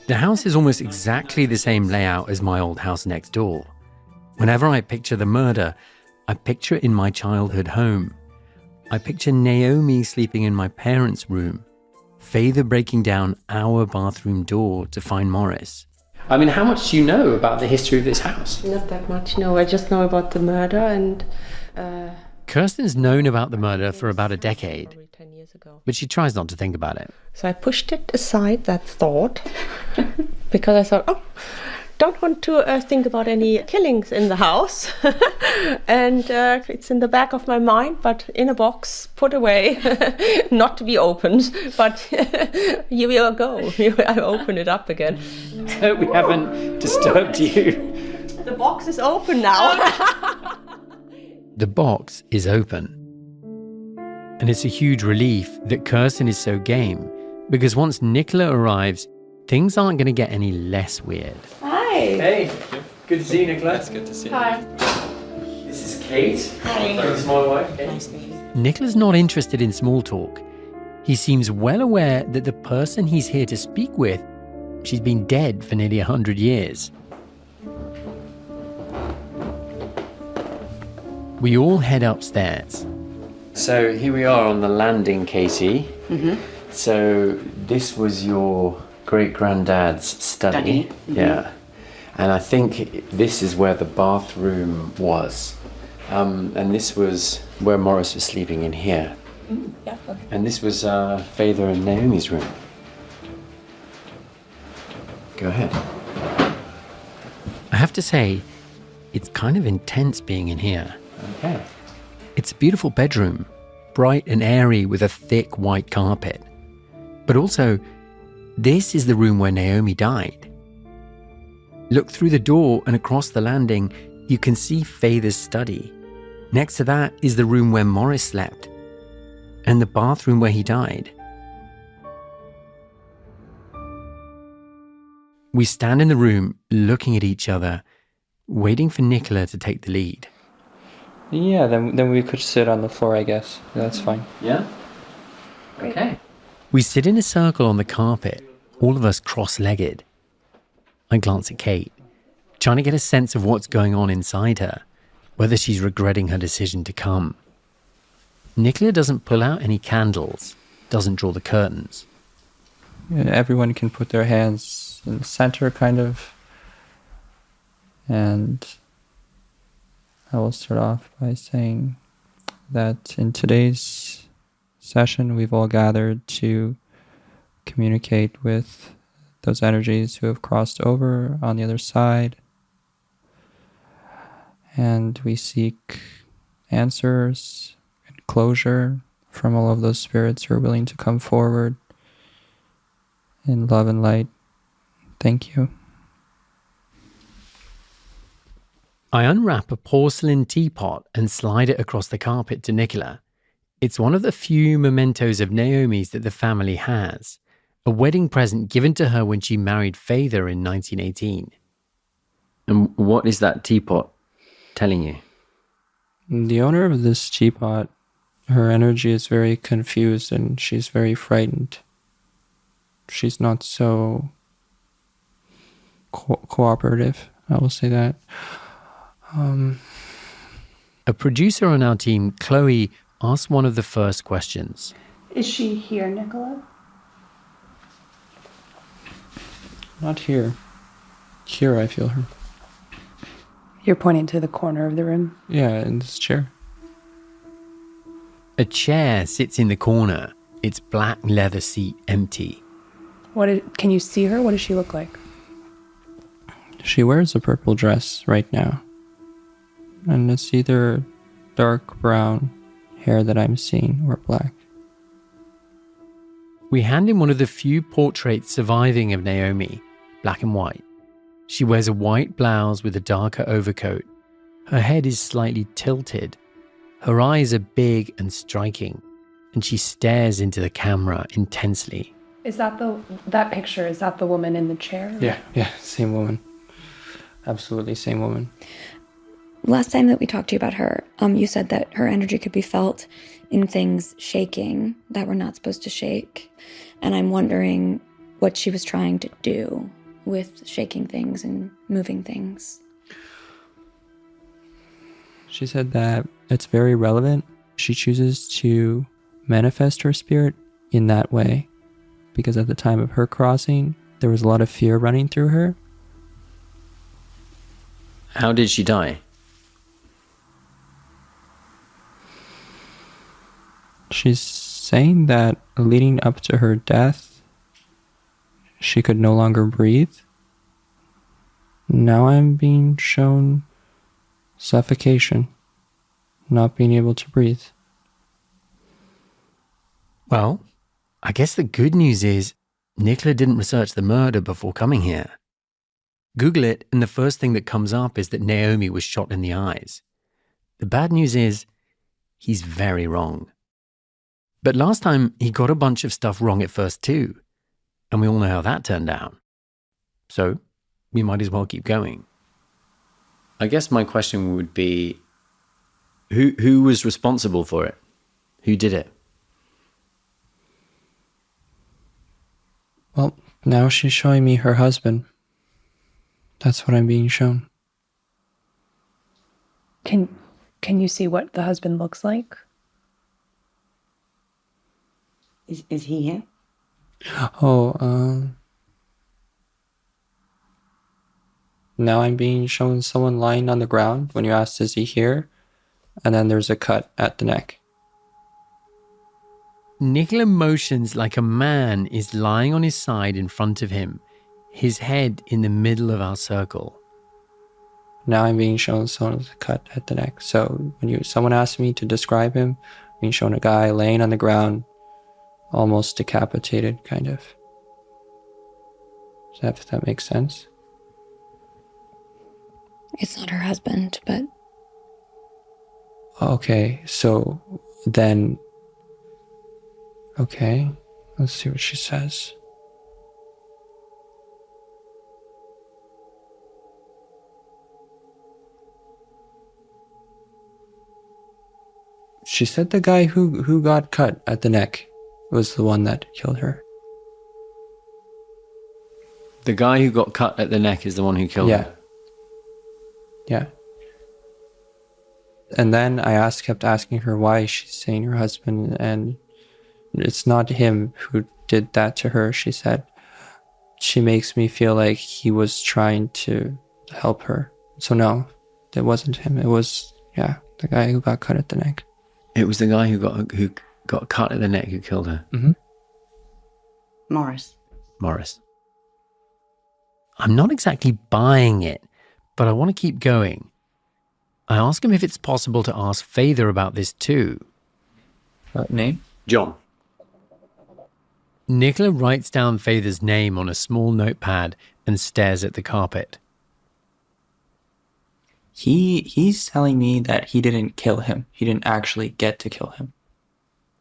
The house is almost exactly the same layout as my old house next door. Whenever I picture the murder, I picture it in my childhood home. I picture Naomi sleeping in my parents' room, Father breaking down our bathroom door to find Morris. I mean, how much do you know about the history of this house? Not that much, no. I just know about the murder and... Kirsten's known about the murder for about a decade, but she tries not to think about it. So I pushed it aside, that thought, because I thought, don't want to think about any killings in the house. And it's in the back of my mind, but in a box, put away, not to be opened. But here we go. I open it up again. We haven't disturbed you. The box is open now. The box is open. And it's a huge relief that Kirsten is so game, because once Nicola arrives, things aren't going to get any less weird. Hi. Hey, good to see you, Nicola. It's good to see you. Hi. This is Kate. Hi. This is my wife. Nice to meet you. Nicola's not interested in small talk. He seems well aware that the person he's here to speak with, she's been dead for nearly 100 years. We all head upstairs. So here we are on the landing, Katie. Mm-hmm. So this was your great-granddad's study. Mm-hmm. Yeah. And I think this is where the bathroom was. And this was where Morris was sleeping in here. Yeah. And this was Father and Naomi's room. Go ahead. I have to say, it's kind of intense being in here. Okay. It's a beautiful bedroom, bright and airy with a thick white carpet. But also, this is the room where Naomi died. Look through the door and across the landing, you can see Father's study. Next to that is the room where Morris slept, and the bathroom where he died. We stand in the room, looking at each other, waiting for Nicola to take the lead. Yeah, then we could sit on the floor, I guess. That's fine. Yeah? Okay. We sit in a circle on the carpet, all of us cross-legged. I glance at Kate, trying to get a sense of what's going on inside her, whether she's regretting her decision to come. Nicola doesn't pull out any candles, doesn't draw the curtains. Yeah, everyone can put their hands in the center, kind of. And I will start off by saying that in today's session, we've all gathered to communicate with those energies who have crossed over on the other side. And we seek answers and closure from all of those spirits who are willing to come forward in love and light. Thank you. I unwrap a porcelain teapot and slide it across the carpet to Nicola. It's one of the few mementos of Naomi's that the family has, a wedding present given to her when she married Father in 1918. And what is that teapot telling you? The owner of this teapot, her energy is very confused and she's very frightened. She's not so cooperative, I will say that. A producer on our team, Chloe, asked one of the first questions. Is she here, Nicola? Not here. Here I feel her. You're pointing to the corner of the room? Yeah, in this chair. A chair sits in the corner, its black leather seat empty. Can you see her? What does she look like? She wears a purple dress right now. And it's either dark brown hair that I'm seeing or black. We hand him one of the few portraits surviving of Naomi, black and white. She wears a white blouse with a darker overcoat. Her head is slightly tilted. Her eyes are big and striking, and she stares into the camera intensely. Is that that picture, is that the woman in the chair? Yeah, same woman. Absolutely same woman. Last time that we talked to you about her, you said that her energy could be felt in things shaking that were not supposed to shake. And I'm wondering what she was trying to do with shaking things and moving things. She said that it's very relevant. She chooses to manifest her spirit in that way because at the time of her crossing, there was a lot of fear running through her. How did she die? She's saying that leading up to her death, she could no longer breathe. Now I'm being shown suffocation, not being able to breathe. Well, I guess the good news is Nicola didn't research the murder before coming here. Google it, and the first thing that comes up is that Naomi was shot in the eyes. The bad news is he's very wrong. But last time, he got a bunch of stuff wrong at first too. And we all know how that turned out. So, we might as well keep going. I guess my question would be, who was responsible for it? Who did it? Well, now she's showing me her husband. That's what I'm being shown. Can you see what the husband looks like? Is he here? Now I'm being shown someone lying on the ground when you asked, is he here? And then there's a cut at the neck. Nicola motions like a man is lying on his side in front of him, his head in the middle of our circle. Now I'm being shown someone's cut at the neck. So when someone asked me to describe him, I'm being shown a guy laying on the ground, almost decapitated, kind of. If that makes sense. It's not her husband, but... Okay, so then... Okay, let's see what she says. She said the guy who got cut at the neck was the one that killed her. The guy who got cut at the neck is the one who killed her? Yeah. And then I kept asking her why she's saying her husband, and it's not him who did that to her. She said she makes me feel like he was trying to help her. So no, it wasn't him. It was, the guy who got cut at the neck. It was the guy who got cut at the neck who killed her? Mm-hmm. Morris. I'm not exactly buying it, but I want to keep going. I ask him if it's possible to ask Father about this too. Name? John. Nicola writes down Father's name on a small notepad and stares at the carpet. He's telling me that he didn't kill him. He didn't actually get to kill him.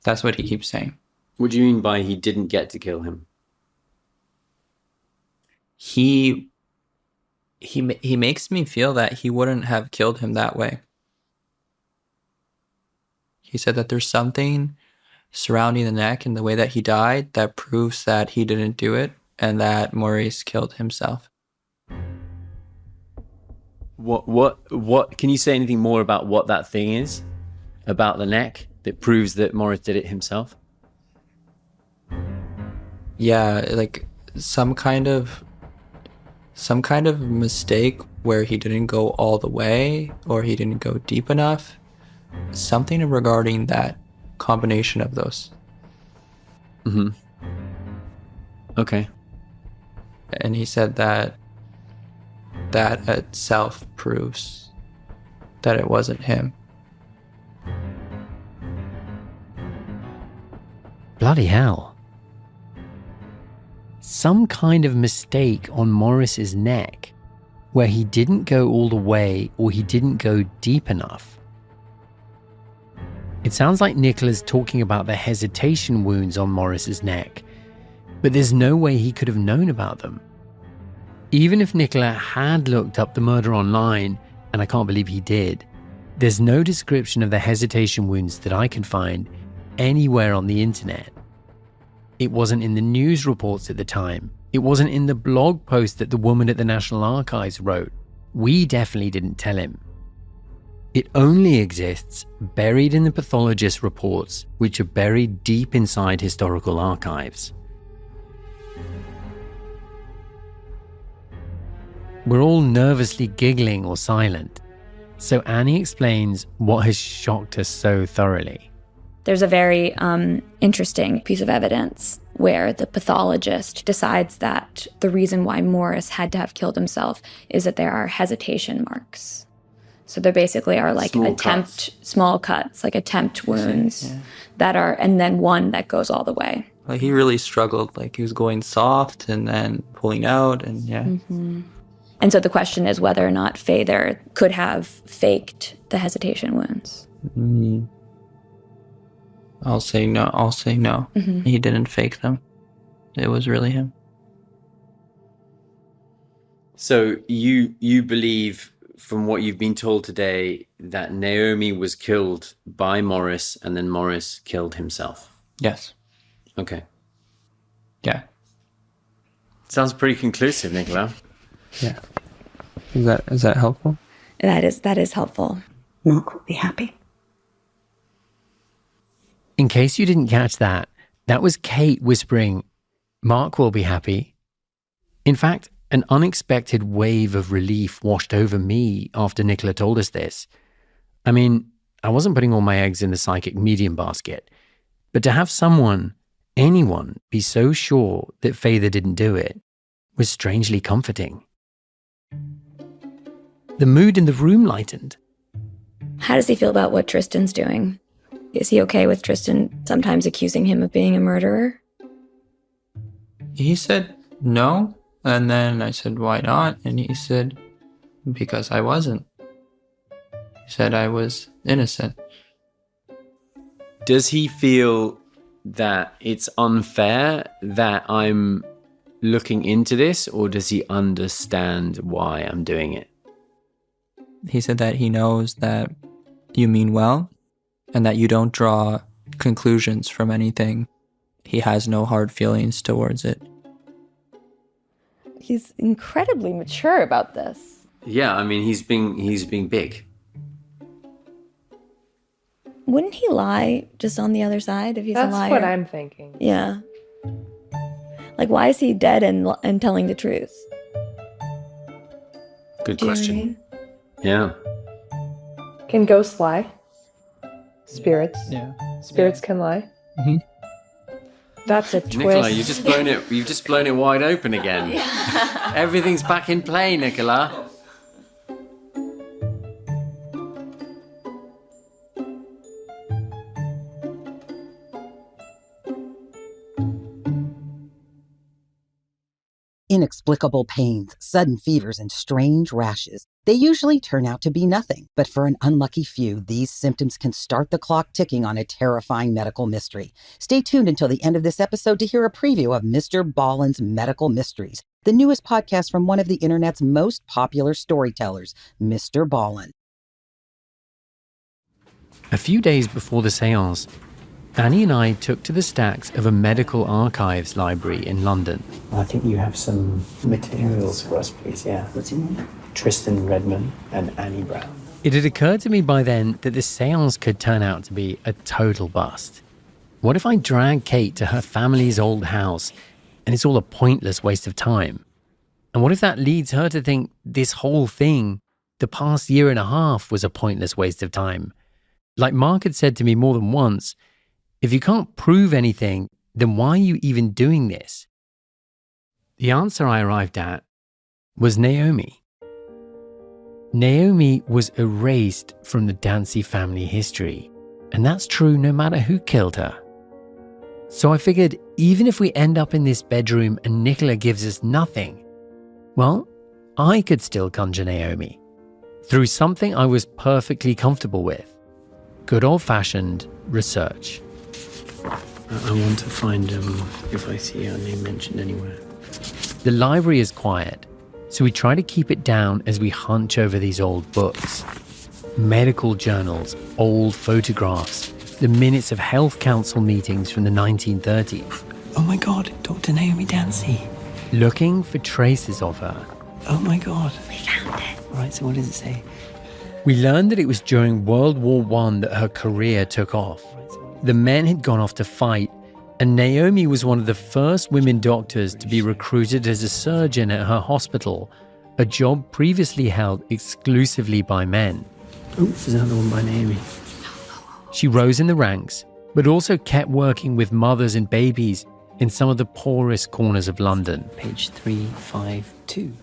That's what he keeps saying. What do you mean by he didn't get to kill him? He makes me feel that he wouldn't have killed him that way. He said that there's something surrounding the neck and the way that he died that proves that he didn't do it and that Maurice killed himself. What can you say anything more about what that thing is about the neck that proves that Maurice did it himself? Yeah, like some kind of mistake where he didn't go all the way or he didn't go deep enough. Something regarding that combination of those. Mm-hmm. Okay. And he said that itself proves that it wasn't him. Bloody hell. Some kind of mistake on Maurice's neck where he didn't go all the way or he didn't go deep enough. It sounds like Nicola's talking about the hesitation wounds on Maurice's neck, but there's no way he could have known about them. Even if Nicola had looked up the murder online, and I can't believe he did, there's no description of the hesitation wounds that I can find anywhere on the internet. It wasn't in the news reports at the time. It wasn't in the blog post that the woman at the National Archives wrote. We definitely didn't tell him. It only exists buried in the pathologist's reports, which are buried deep inside historical archives. We're all nervously giggling or silent, so Annie explains what has shocked us so thoroughly. There's a very interesting piece of evidence where the pathologist decides that the reason why Maurice had to have killed himself is that there are hesitation marks. So there basically are like small cuts, like attempt wounds that are, and then one that goes all the way. Like he really struggled. Like he was going soft and then pulling out, and Mm-hmm. And so the question is whether or not Fayther could have faked the hesitation wounds. Mm. I'll say no. Mm-hmm. He didn't fake them. It was really him. So you believe, from what you've been told today, that Naomi was killed by Maurice and then Maurice killed himself? Yes. Okay. Yeah. Sounds pretty conclusive, Nicola. Yeah. Is that helpful? That is helpful. Mark will be happy. In case you didn't catch that, that was Kate whispering, "Mark will be happy." In fact, an unexpected wave of relief washed over me after Nicola told us this. I mean, I wasn't putting all my eggs in the psychic medium basket, but to have anyone, be so sure that Fayther didn't do it was strangely comforting. The mood in the room lightened. How does he feel about what Tristan's doing? Is he okay with Tristan sometimes accusing him of being a murderer? He said no, and then I said, why not? And he said, because I wasn't. He said I was innocent. Does he feel that it's unfair that I'm looking into this, or does he understand why I'm doing it? He said that he knows that you mean well and that you don't draw conclusions from anything. He has no hard feelings towards it. He's incredibly mature about this. Yeah, I mean, he's being big. Wouldn't he lie just on the other side if he's a liar? That's what I'm thinking. Yeah. Like, why is he dead and telling the truth? Good Do you know what I question. mean? Yeah. Can ghosts lie? Spirits? Yeah. Spirits can lie? Mm-hmm. That's a twist. Nicola, you've just blown it wide open again. Everything's back in play, Nicola. Inexplicable pains, sudden fevers, and strange rashes. They usually turn out to be nothing, but for an unlucky few, these symptoms can start the clock ticking on a terrifying medical mystery. Stay tuned until the end of this episode to hear a preview of Mr. Ballen's Medical Mysteries, the newest podcast from one of the internet's most popular storytellers, Mr. Ballen. A few days before the seance, Annie and I took to the stacks of a medical archives library in London. I think you have some materials for us, please. Yeah. What's in there? Tristan Redman and Annie Brown. It had occurred to me by then that the seance could turn out to be a total bust. What if I drag Kate to her family's old house and it's all a pointless waste of time? And what if that leads her to think this whole thing, the past year and a half, was a pointless waste of time? Like Mark had said to me more than once, if you can't prove anything, then why are you even doing this? The answer I arrived at was Naomi. Naomi was erased from the Dancy family history, and that's true no matter who killed her. So I figured even if we end up in this bedroom and Nicola gives us nothing, well, I could still conjure Naomi through something I was perfectly comfortable with. Good old-fashioned research. I want to find if I see her name mentioned anywhere. The library is quiet, so we try to keep it down as we hunch over these old books. Medical journals, old photographs, the minutes of health council meetings from the 1930s. Oh my God, Dr. Naomi Dancy. Looking for traces of her. Oh my God. We found it. All right, so what does it say? We learned that it was during World War I that her career took off. The men had gone off to fight, and Naomi was one of the first women doctors to be recruited as a surgeon at her hospital, a job previously held exclusively by men. Oh, there's another one by Naomi. She rose in the ranks, but also kept working with mothers and babies in some of the poorest corners of London. Page 352.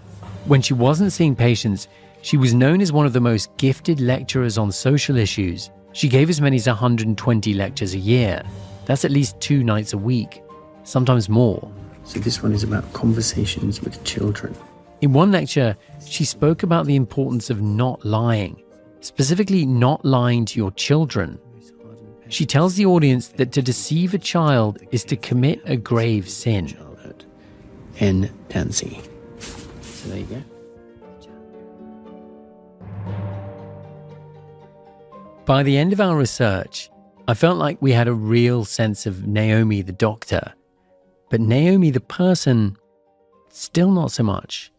When she wasn't seeing patients, she was known as one of the most gifted lecturers on social issues. She gave as many as 120 lectures a year. That's at least 2 nights a week, sometimes more. So this one is about conversations with children. In one lecture, she spoke about the importance of not lying, specifically not lying to your children. She tells the audience that to deceive a child is to commit a grave sin. N. Dancy. So there you go. By the end of our research, I felt like we had a real sense of Naomi the doctor, but Naomi the person, still not so much.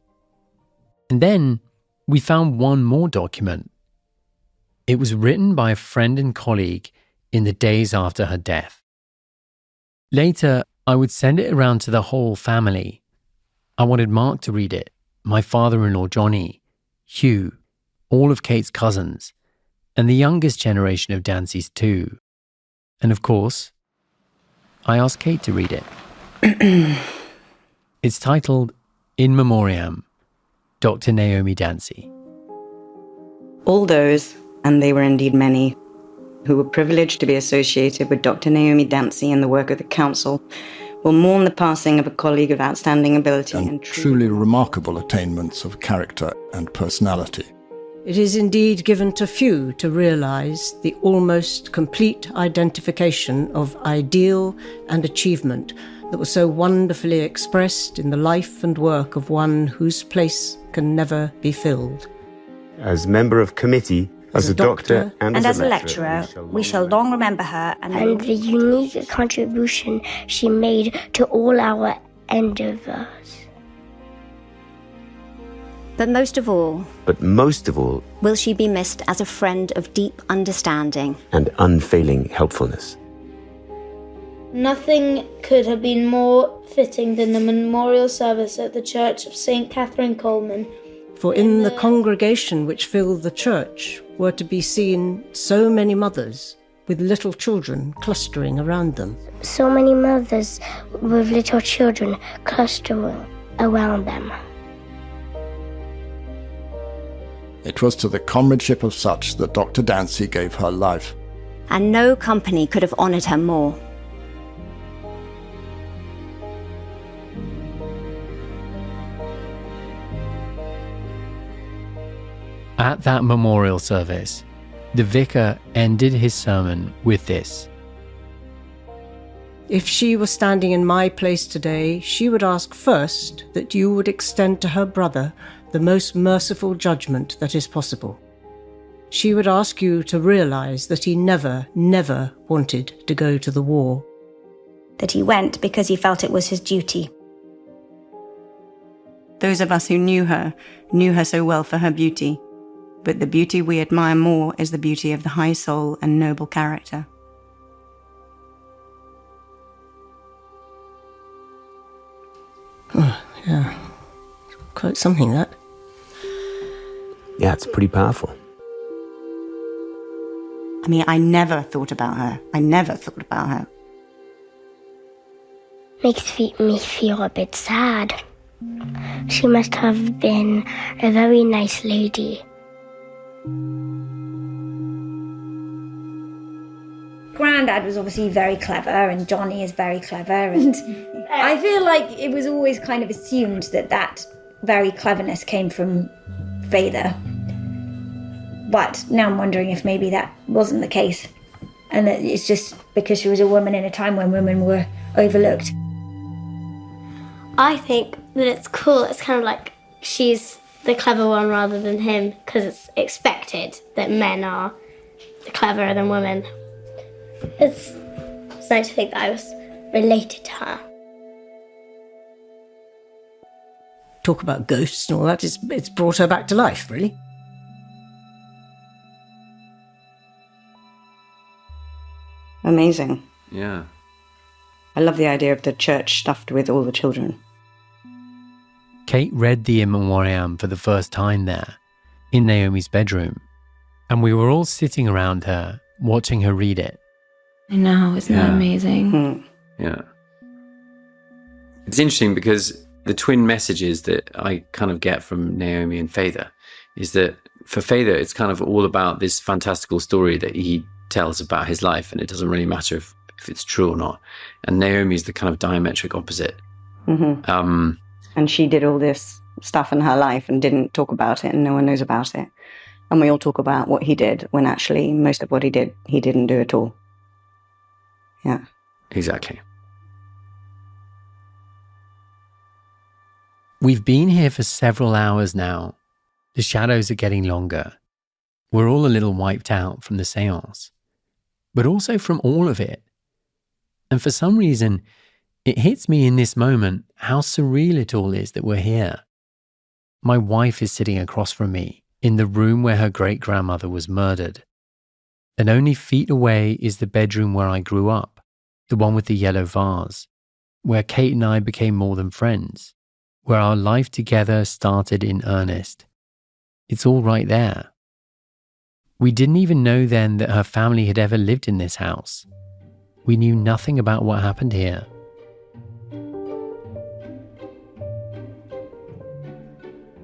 And then we found one more document. It was written by a friend and colleague in the days after her death. Later, I would send it around to the whole family. I wanted Mark to read it, my father-in-law Johnny, Hugh, all of Kate's cousins, and the youngest generation of Dancy's too. And of course, I asked Kate to read it. It's titled In Memoriam, Dr. Naomi Dancy. All those, and they were indeed many, who were privileged to be associated with Dr. Naomi Dancy and the work of the Council, will mourn the passing of a colleague of outstanding ability and truly remarkable attainments of character and personality. It is indeed given to few to realise the almost complete identification of ideal and achievement that was so wonderfully expressed in the life and work of one whose place can never be filled. As member of committee, as a doctor, and as a lecturer, we shall long remember her and the unique contribution she made to all our endeavours. But most of all, will she be missed as a friend of deep understanding and unfailing helpfulness. Nothing could have been more fitting than the memorial service at the Church of St. Catherine Coleman. For in the congregation which filled the church were to be seen so many mothers with little children clustering around them. So many mothers with little children clustering around them. It was to the comradeship of such that Dr. Dancy gave her life. and no company could have honoured her more. At that memorial service, the vicar ended his sermon with this. If she were standing in my place today, she would ask first that you would extend to her brother the most merciful judgment that is possible. She would ask you to realize that he never, never wanted to go to the war. That he went because he felt it was his duty. Those of us who knew her so well for her beauty. But the beauty we admire more is the beauty of the high soul and noble character. Oh, yeah. Quite something, that. Yeah, it's pretty powerful. I mean, I never thought about her. Makes me feel a bit sad. She must have been a very nice lady. Grandad was obviously very clever, and Johnny is very clever, and I feel like it was always kind of assumed that very cleverness came from Father. But now I'm wondering if maybe that wasn't the case, and that it's just because she was a woman in a time when women were overlooked. I think that it's cool. It's kind of like she's the clever one rather than him, because it's expected that men are cleverer than women. It's nice to think that I was related to her. Talk about ghosts and all that, it's brought her back to life, really. Amazing. Yeah. I love the idea of the church stuffed with all the children. Kate read the In Memoriam for the first time there, in Naomi's bedroom, and we were all sitting around her, watching her read it. I know, isn't that amazing? Yeah. It's interesting because the twin messages that I kind of get from Naomi and Father is that for Father, it's kind of all about this fantastical story that he tells about his life, and it doesn't really matter if it's true or not. And Naomi is the kind of diametric opposite. Mm-hmm. And she did all this stuff in her life and didn't talk about it, and no one knows about it. And we all talk about what he did, when actually most of what he did, he didn't do at all. Yeah. Exactly. We've been here for several hours now. The shadows are getting longer. We're all a little wiped out from the seance, but also from all of it. And for some reason, it hits me in this moment how surreal it all is that we're here. My wife is sitting across from me in the room where her great-grandmother was murdered. And only feet away is the bedroom where I grew up, the one with the yellow vase, where Kate and I became more than friends, where our life together started in earnest. It's all right there. We didn't even know then that her family had ever lived in this house. We knew nothing about what happened here.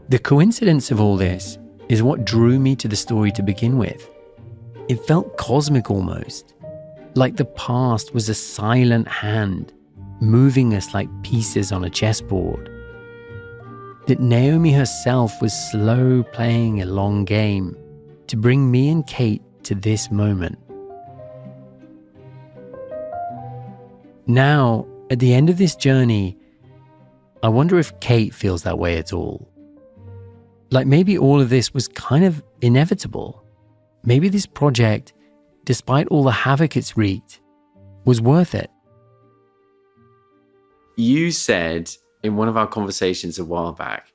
The coincidence of all this is what drew me to the story to begin with. It felt cosmic almost, like the past was a silent hand moving us like pieces on a chessboard. That Naomi herself was slow playing a long game to bring me and Kate to this moment. Now, at the end of this journey, I wonder if Kate feels that way at all. Like maybe all of this was kind of inevitable. Maybe this project, despite all the havoc it's wreaked, was worth it. You said in one of our conversations a while back,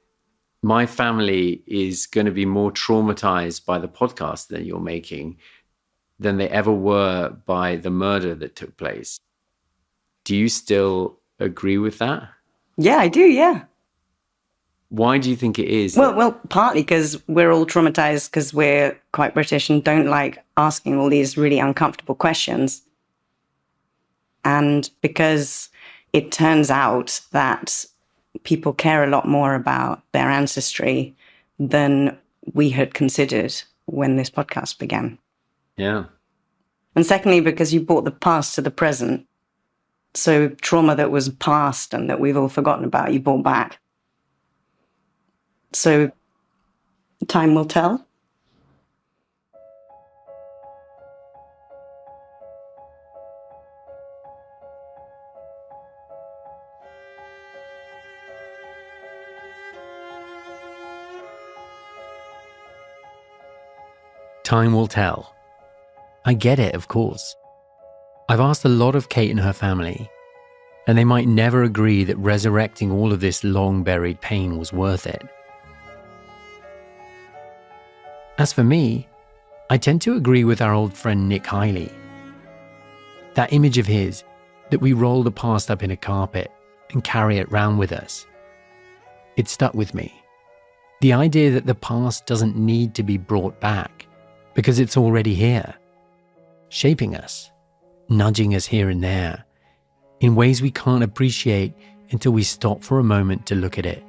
my family is going to be more traumatized by the podcast that you're making than they ever were by the murder that took place. Do you still agree with that? Yeah, I do, yeah. Why do you think it is? Well, partly because we're all traumatized because we're quite British and don't like asking all these really uncomfortable questions. And because it turns out that people care a lot more about their ancestry than we had considered when this podcast began. Yeah. And secondly, because you brought the past to the present. So trauma that was past and that we've all forgotten about, you brought back. So time will tell. Time will tell. I get it, of course. I've asked a lot of Kate and her family, and they might never agree that resurrecting all of this long-buried pain was worth it. As for me, I tend to agree with our old friend Nick Hiley. That image of his, that we roll the past up in a carpet and carry it round with us. It stuck with me. The idea that the past doesn't need to be brought back because it's already here, shaping us, nudging us here and there, in ways we can't appreciate until we stop for a moment to look at it.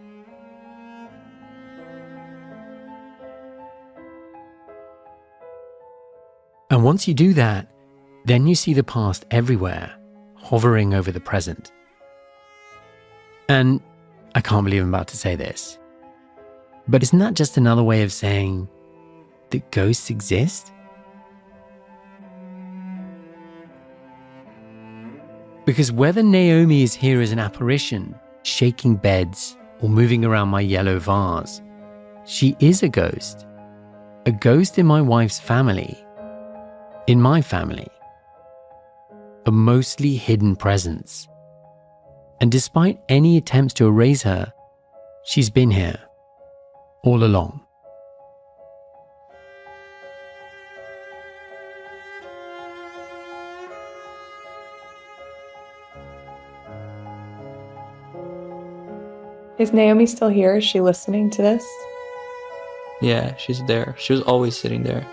And once you do that, then you see the past everywhere, hovering over the present. And I can't believe I'm about to say this, but isn't that just another way of saying that ghosts exist? Because whether Naomi is here as an apparition, shaking beds, or moving around my yellow vase, she is a ghost in my wife's family, in my family, a mostly hidden presence. And despite any attempts to erase her, she's been here all along. Is Naomi still here? Is she listening to this? Yeah, she's there. She was always sitting there.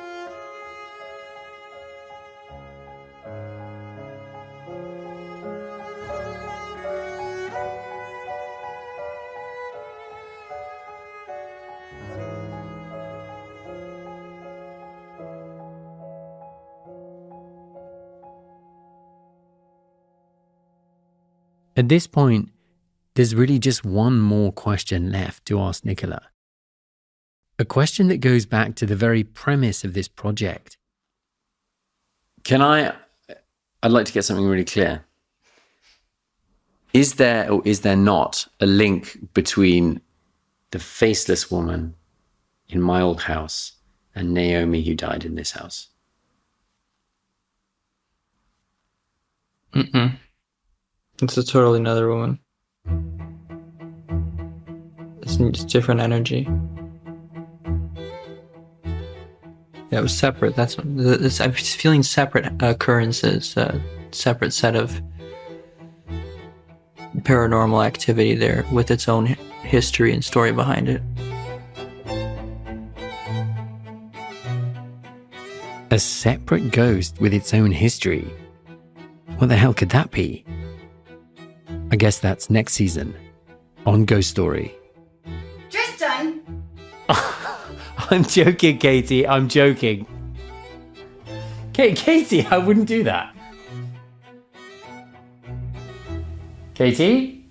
At this point, there's really just one more question left to ask Nicola. A question that goes back to the very premise of this project. I'd like to get something really clear. Is there or is there not a link between the faceless woman in my old house and Naomi who died in this house? It's a totally another woman. It's different energy. Yeah, it was separate. I'm feeling separate occurrences, separate set of paranormal activity there with its own history and story behind it. A separate ghost with its own history? What the hell could that be? I guess that's next season on Ghost Story. Tristan! I'm joking, Katie. I'm joking. Katie, I wouldn't do that. Katie?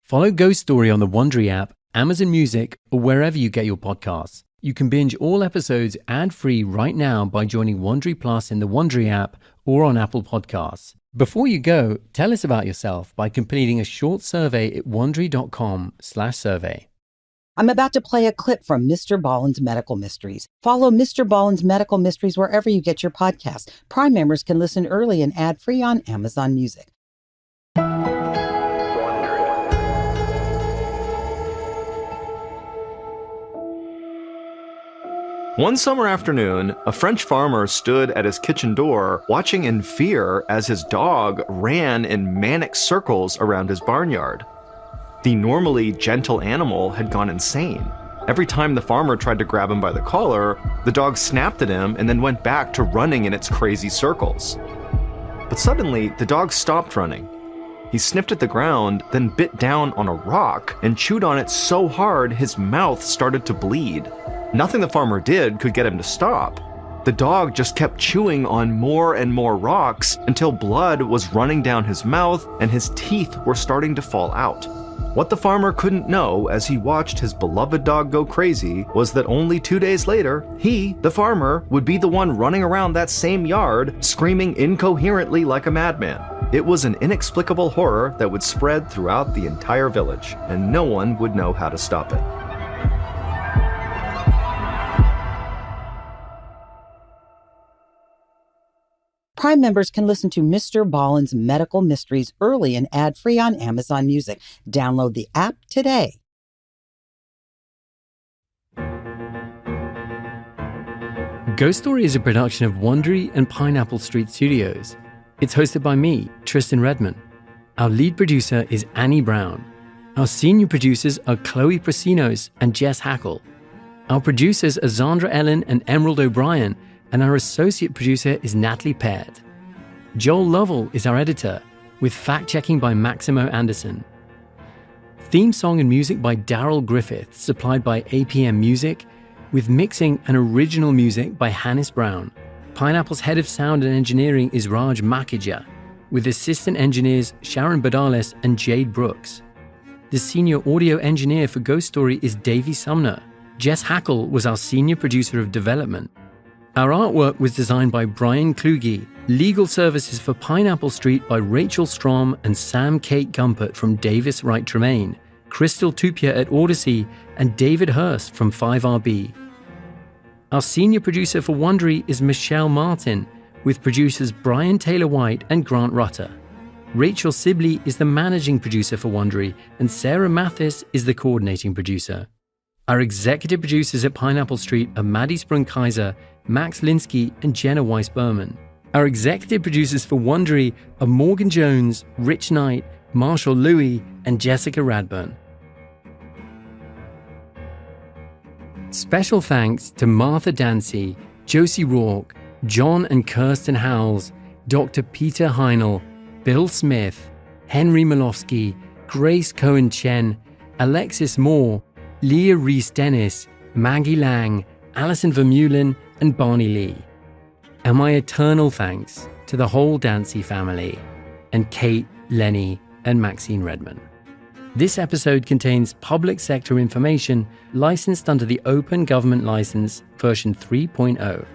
Follow Ghost Story on the Wondery app, Amazon Music, or wherever you get your podcasts. You can binge all episodes ad-free right now by joining Wondery Plus in the Wondery app or on Apple Podcasts. Before you go, tell us about yourself by completing a short survey at wondery.com/survey. I'm about to play a clip from Mr. Ballen's Medical Mysteries. Follow Mr. Ballen's Medical Mysteries wherever you get your podcasts. Prime members can listen early and ad-free on Amazon Music. One summer afternoon, a French farmer stood at his kitchen door, watching in fear as his dog ran in manic circles around his barnyard. The normally gentle animal had gone insane. Every time the farmer tried to grab him by the collar, the dog snapped at him and then went back to running in its crazy circles. But suddenly, the dog stopped running. He sniffed at the ground, then bit down on a rock and chewed on it so hard his mouth started to bleed. Nothing the farmer did could get him to stop. The dog just kept chewing on more and more rocks until blood was running down his mouth and his teeth were starting to fall out. What the farmer couldn't know as he watched his beloved dog go crazy was that only 2 days later, he, the farmer, would be the one running around that same yard, screaming incoherently like a madman. It was an inexplicable horror that would spread throughout the entire village, and no one would know how to stop it. Prime members can listen to Mr. Ballen's Medical Mysteries early and ad-free on Amazon Music. Download the app today. Ghost Story is a production of Wondery and Pineapple Street Studios. It's hosted by me, Tristan Redman. Our lead producer is Annie Brown. Our senior producers are Chloe Prasinos and Jess Hackle. Our producers are Zandra Ellen and Emerald O'Brien, and our associate producer is Natalie Peart. Joel Lovell is our editor, with fact-checking by Maximo Anderson. Theme song and music by Daryl Griffith, supplied by APM Music, with mixing and original music by Hannes Brown. Pineapple's head of sound and engineering is Raj Makija, with assistant engineers Sharon Badales and Jade Brooks. The senior audio engineer for Ghost Story is Davey Sumner. Jess Hackle was our senior producer of development. Our artwork was designed by Brian Kluge. Legal services for Pineapple Street by Rachel Strom and Sam Kate Gumpert from Davis Wright Tremaine, Crystal Tupia at Odyssey, and David Hurst from 5RB. Our senior producer for Wondery is Michelle Martin, with producers Brian Taylor White and Grant Rutter. Rachel Sibley is the managing producer for Wondery, and Sarah Mathis is the coordinating producer. Our executive producers at Pineapple Street are Maddie Sprung-Kaiser, Max Linsky, and Jenna Weiss-Berman. Our executive producers for Wondery are Morgan Jones, Rich Knight, Marshall Louis, and Jessica Radburn. Special thanks to Martha Dancy, Josie Rourke, John and Kirsten Howells, Dr. Peter Heinel, Bill Smith, Henry Malofsky, Grace Cohen-Chen, Alexis Moore, Leah Reese-Dennis, Maggie Lang, Alison Vermeulen, and Barney Lee. And my eternal thanks to the whole Dancy family, and Kate, Lenny, and Maxine Redman. This episode contains public sector information licensed under the Open Government License version 3.0.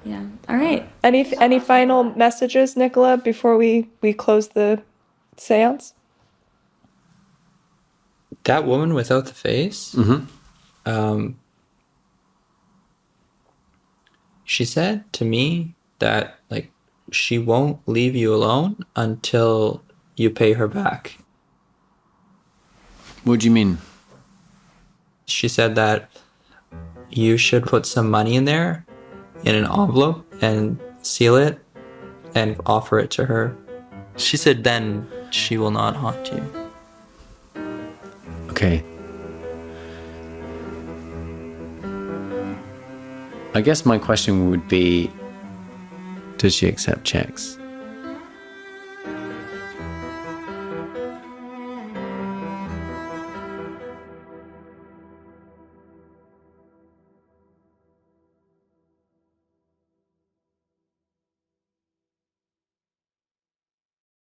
Yeah. All right. Any final messages, Nicola, before we close the seance? That woman without the face, she said to me that, like, she won't leave you alone until you pay her back. What do you mean? She said that you should put some money in there in an envelope and seal it and offer it to her. She said then she will not haunt you. Okay. I guess my question would be, does she accept checks?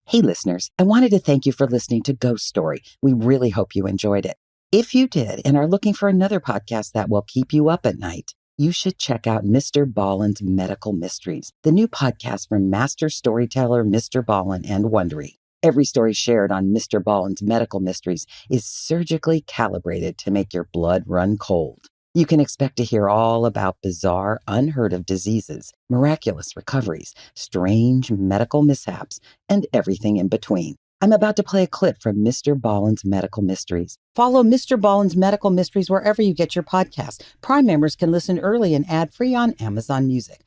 Hey listeners, I wanted to thank you for listening to Ghost Story. We really hope you enjoyed it. If you did and are looking for another podcast that will keep you up at night, you should check out Mr. Ballen's Medical Mysteries, the new podcast from master storyteller Mr. Ballen and Wondery. Every story shared on Mr. Ballen's Medical Mysteries is surgically calibrated to make your blood run cold. You can expect to hear all about bizarre, unheard of diseases, miraculous recoveries, strange medical mishaps, and everything in between. I'm about to play a clip from Mr. Ballen's Medical Mysteries. Follow Mr. Ballen's Medical Mysteries wherever you get your podcasts. Prime members can listen early and ad-free on Amazon Music.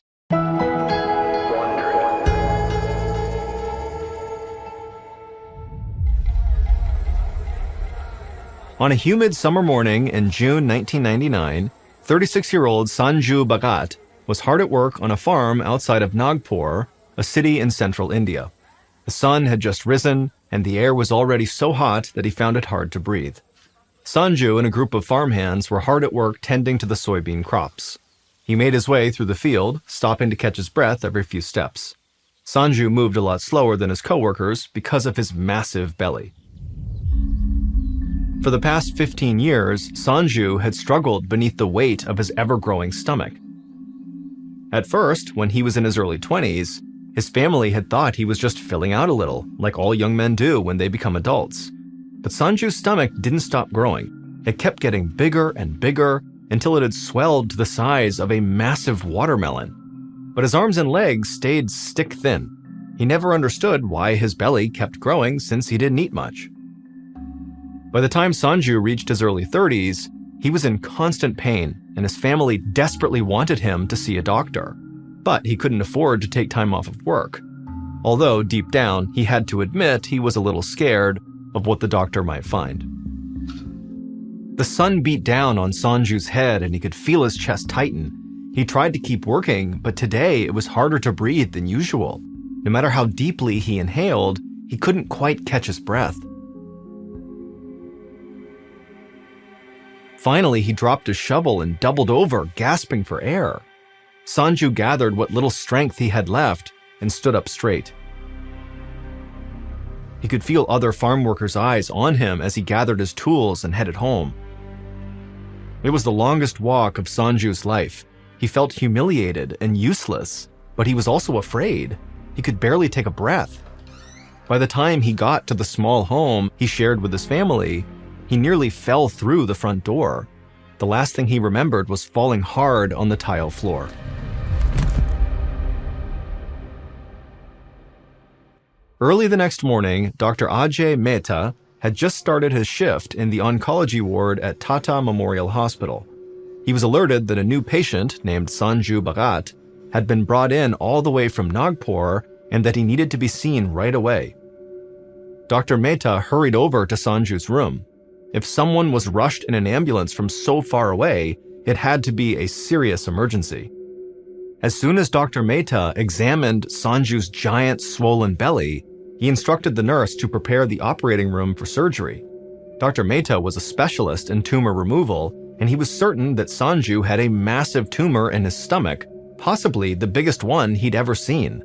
On a humid summer morning in June 1999, 36-year-old Sanju Bhagat was hard at work on a farm outside of Nagpur, a city in central India. The sun had just risen, and the air was already so hot that he found it hard to breathe. Sanju and a group of farmhands were hard at work tending to the soybean crops. He made his way through the field, stopping to catch his breath every few steps. Sanju moved a lot slower than his coworkers because of his massive belly. For the past 15 years, Sanju had struggled beneath the weight of his ever-growing stomach. At first, when he was in his early 20s, his family had thought he was just filling out a little, like all young men do when they become adults. But Sanju's stomach didn't stop growing. It kept getting bigger and bigger until it had swelled to the size of a massive watermelon. But his arms and legs stayed stick thin. He never understood why his belly kept growing since he didn't eat much. By the time Sanju reached his early 30s, he was in constant pain, and his family desperately wanted him to see a doctor. But he couldn't afford to take time off of work. Although, deep down, he had to admit he was a little scared of what the doctor might find. The sun beat down on Sanju's head and he could feel his chest tighten. He tried to keep working, but today it was harder to breathe than usual. No matter how deeply he inhaled, he couldn't quite catch his breath. Finally, he dropped his shovel and doubled over, gasping for air. Sanju gathered what little strength he had left and stood up straight. He could feel other farm workers' eyes on him as he gathered his tools and headed home. It was the longest walk of Sanju's life. He felt humiliated and useless, but he was also afraid. He could barely take a breath. By the time he got to the small home he shared with his family, he nearly fell through the front door. The last thing he remembered was falling hard on the tile floor. Early the next morning, Dr. Ajay Mehta had just started his shift in the oncology ward at Tata Memorial Hospital. He was alerted that a new patient named Sanju Bhagat had been brought in all the way from Nagpur and that he needed to be seen right away. Dr. Mehta hurried over to Sanju's room. If someone was rushed in an ambulance from so far away, it had to be a serious emergency. As soon as Dr. Mehta examined Sanju's giant swollen belly, he instructed the nurse to prepare the operating room for surgery. Dr. Mehta was a specialist in tumor removal, and he was certain that Sanju had a massive tumor in his stomach, possibly the biggest one he'd ever seen.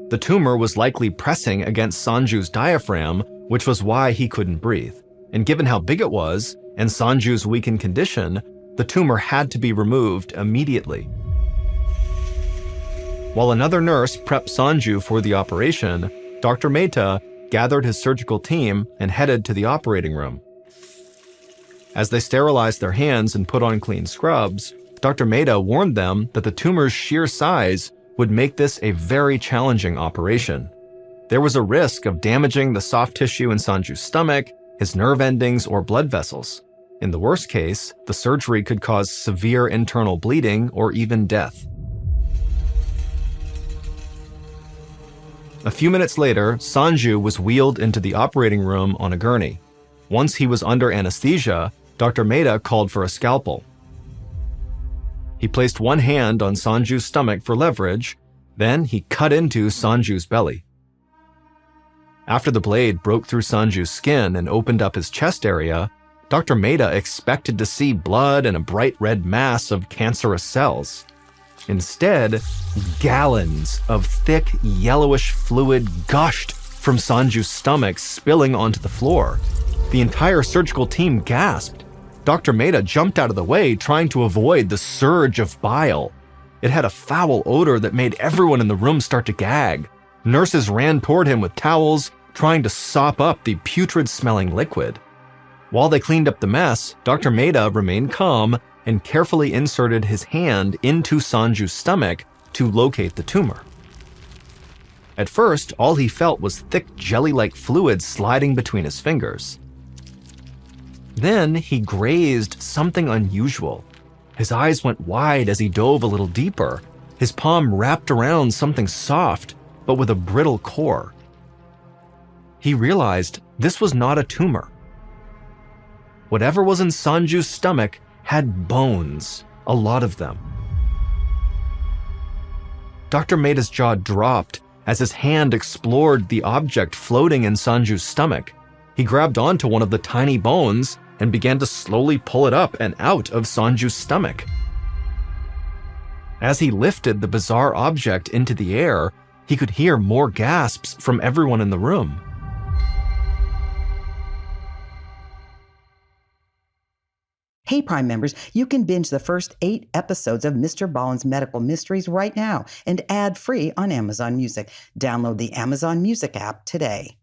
The tumor was likely pressing against Sanju's diaphragm, which was why he couldn't breathe. And given how big it was, and Sanju's weakened condition, the tumor had to be removed immediately. While another nurse prepped Sanju for the operation, Dr. Mehta gathered his surgical team and headed to the operating room. As they sterilized their hands and put on clean scrubs, Dr. Mehta warned them that the tumor's sheer size would make this a very challenging operation. There was a risk of damaging the soft tissue in Sanju's stomach, his nerve endings, or blood vessels. In the worst case, the surgery could cause severe internal bleeding or even death. A few minutes later, Sanju was wheeled into the operating room on a gurney. Once he was under anesthesia, Dr. Mehta called for a scalpel. He placed one hand on Sanju's stomach for leverage, then he cut into Sanju's belly. After the blade broke through Sanju's skin and opened up his chest area, Dr. Mehta expected to see blood and a bright red mass of cancerous cells. Instead, gallons of thick, yellowish fluid gushed from Sanju's stomach, spilling onto the floor. The entire surgical team gasped. Dr. Mehta jumped out of the way, trying to avoid the surge of bile. It had a foul odor that made everyone in the room start to gag. Nurses ran toward him with towels, trying to sop up the putrid-smelling liquid. While they cleaned up the mess, Dr. Mehta remained calm and carefully inserted his hand into Sanju's stomach to locate the tumor. At first, all he felt was thick jelly-like fluid sliding between his fingers. Then he grazed something unusual. His eyes went wide as he dove a little deeper. His palm wrapped around something soft, but with a brittle core. He realized this was not a tumor. Whatever was in Sanju's stomach had bones, a lot of them. Dr. Mehta's jaw dropped as his hand explored the object floating in Sanju's stomach. He grabbed onto one of the tiny bones and began to slowly pull it up and out of Sanju's stomach. As he lifted the bizarre object into the air, he could hear more gasps from everyone in the room. Hey, Prime members, you can binge the first 8 episodes of Mr. Ballen's Medical Mysteries right now and ad-free on Amazon Music. Download the Amazon Music app today.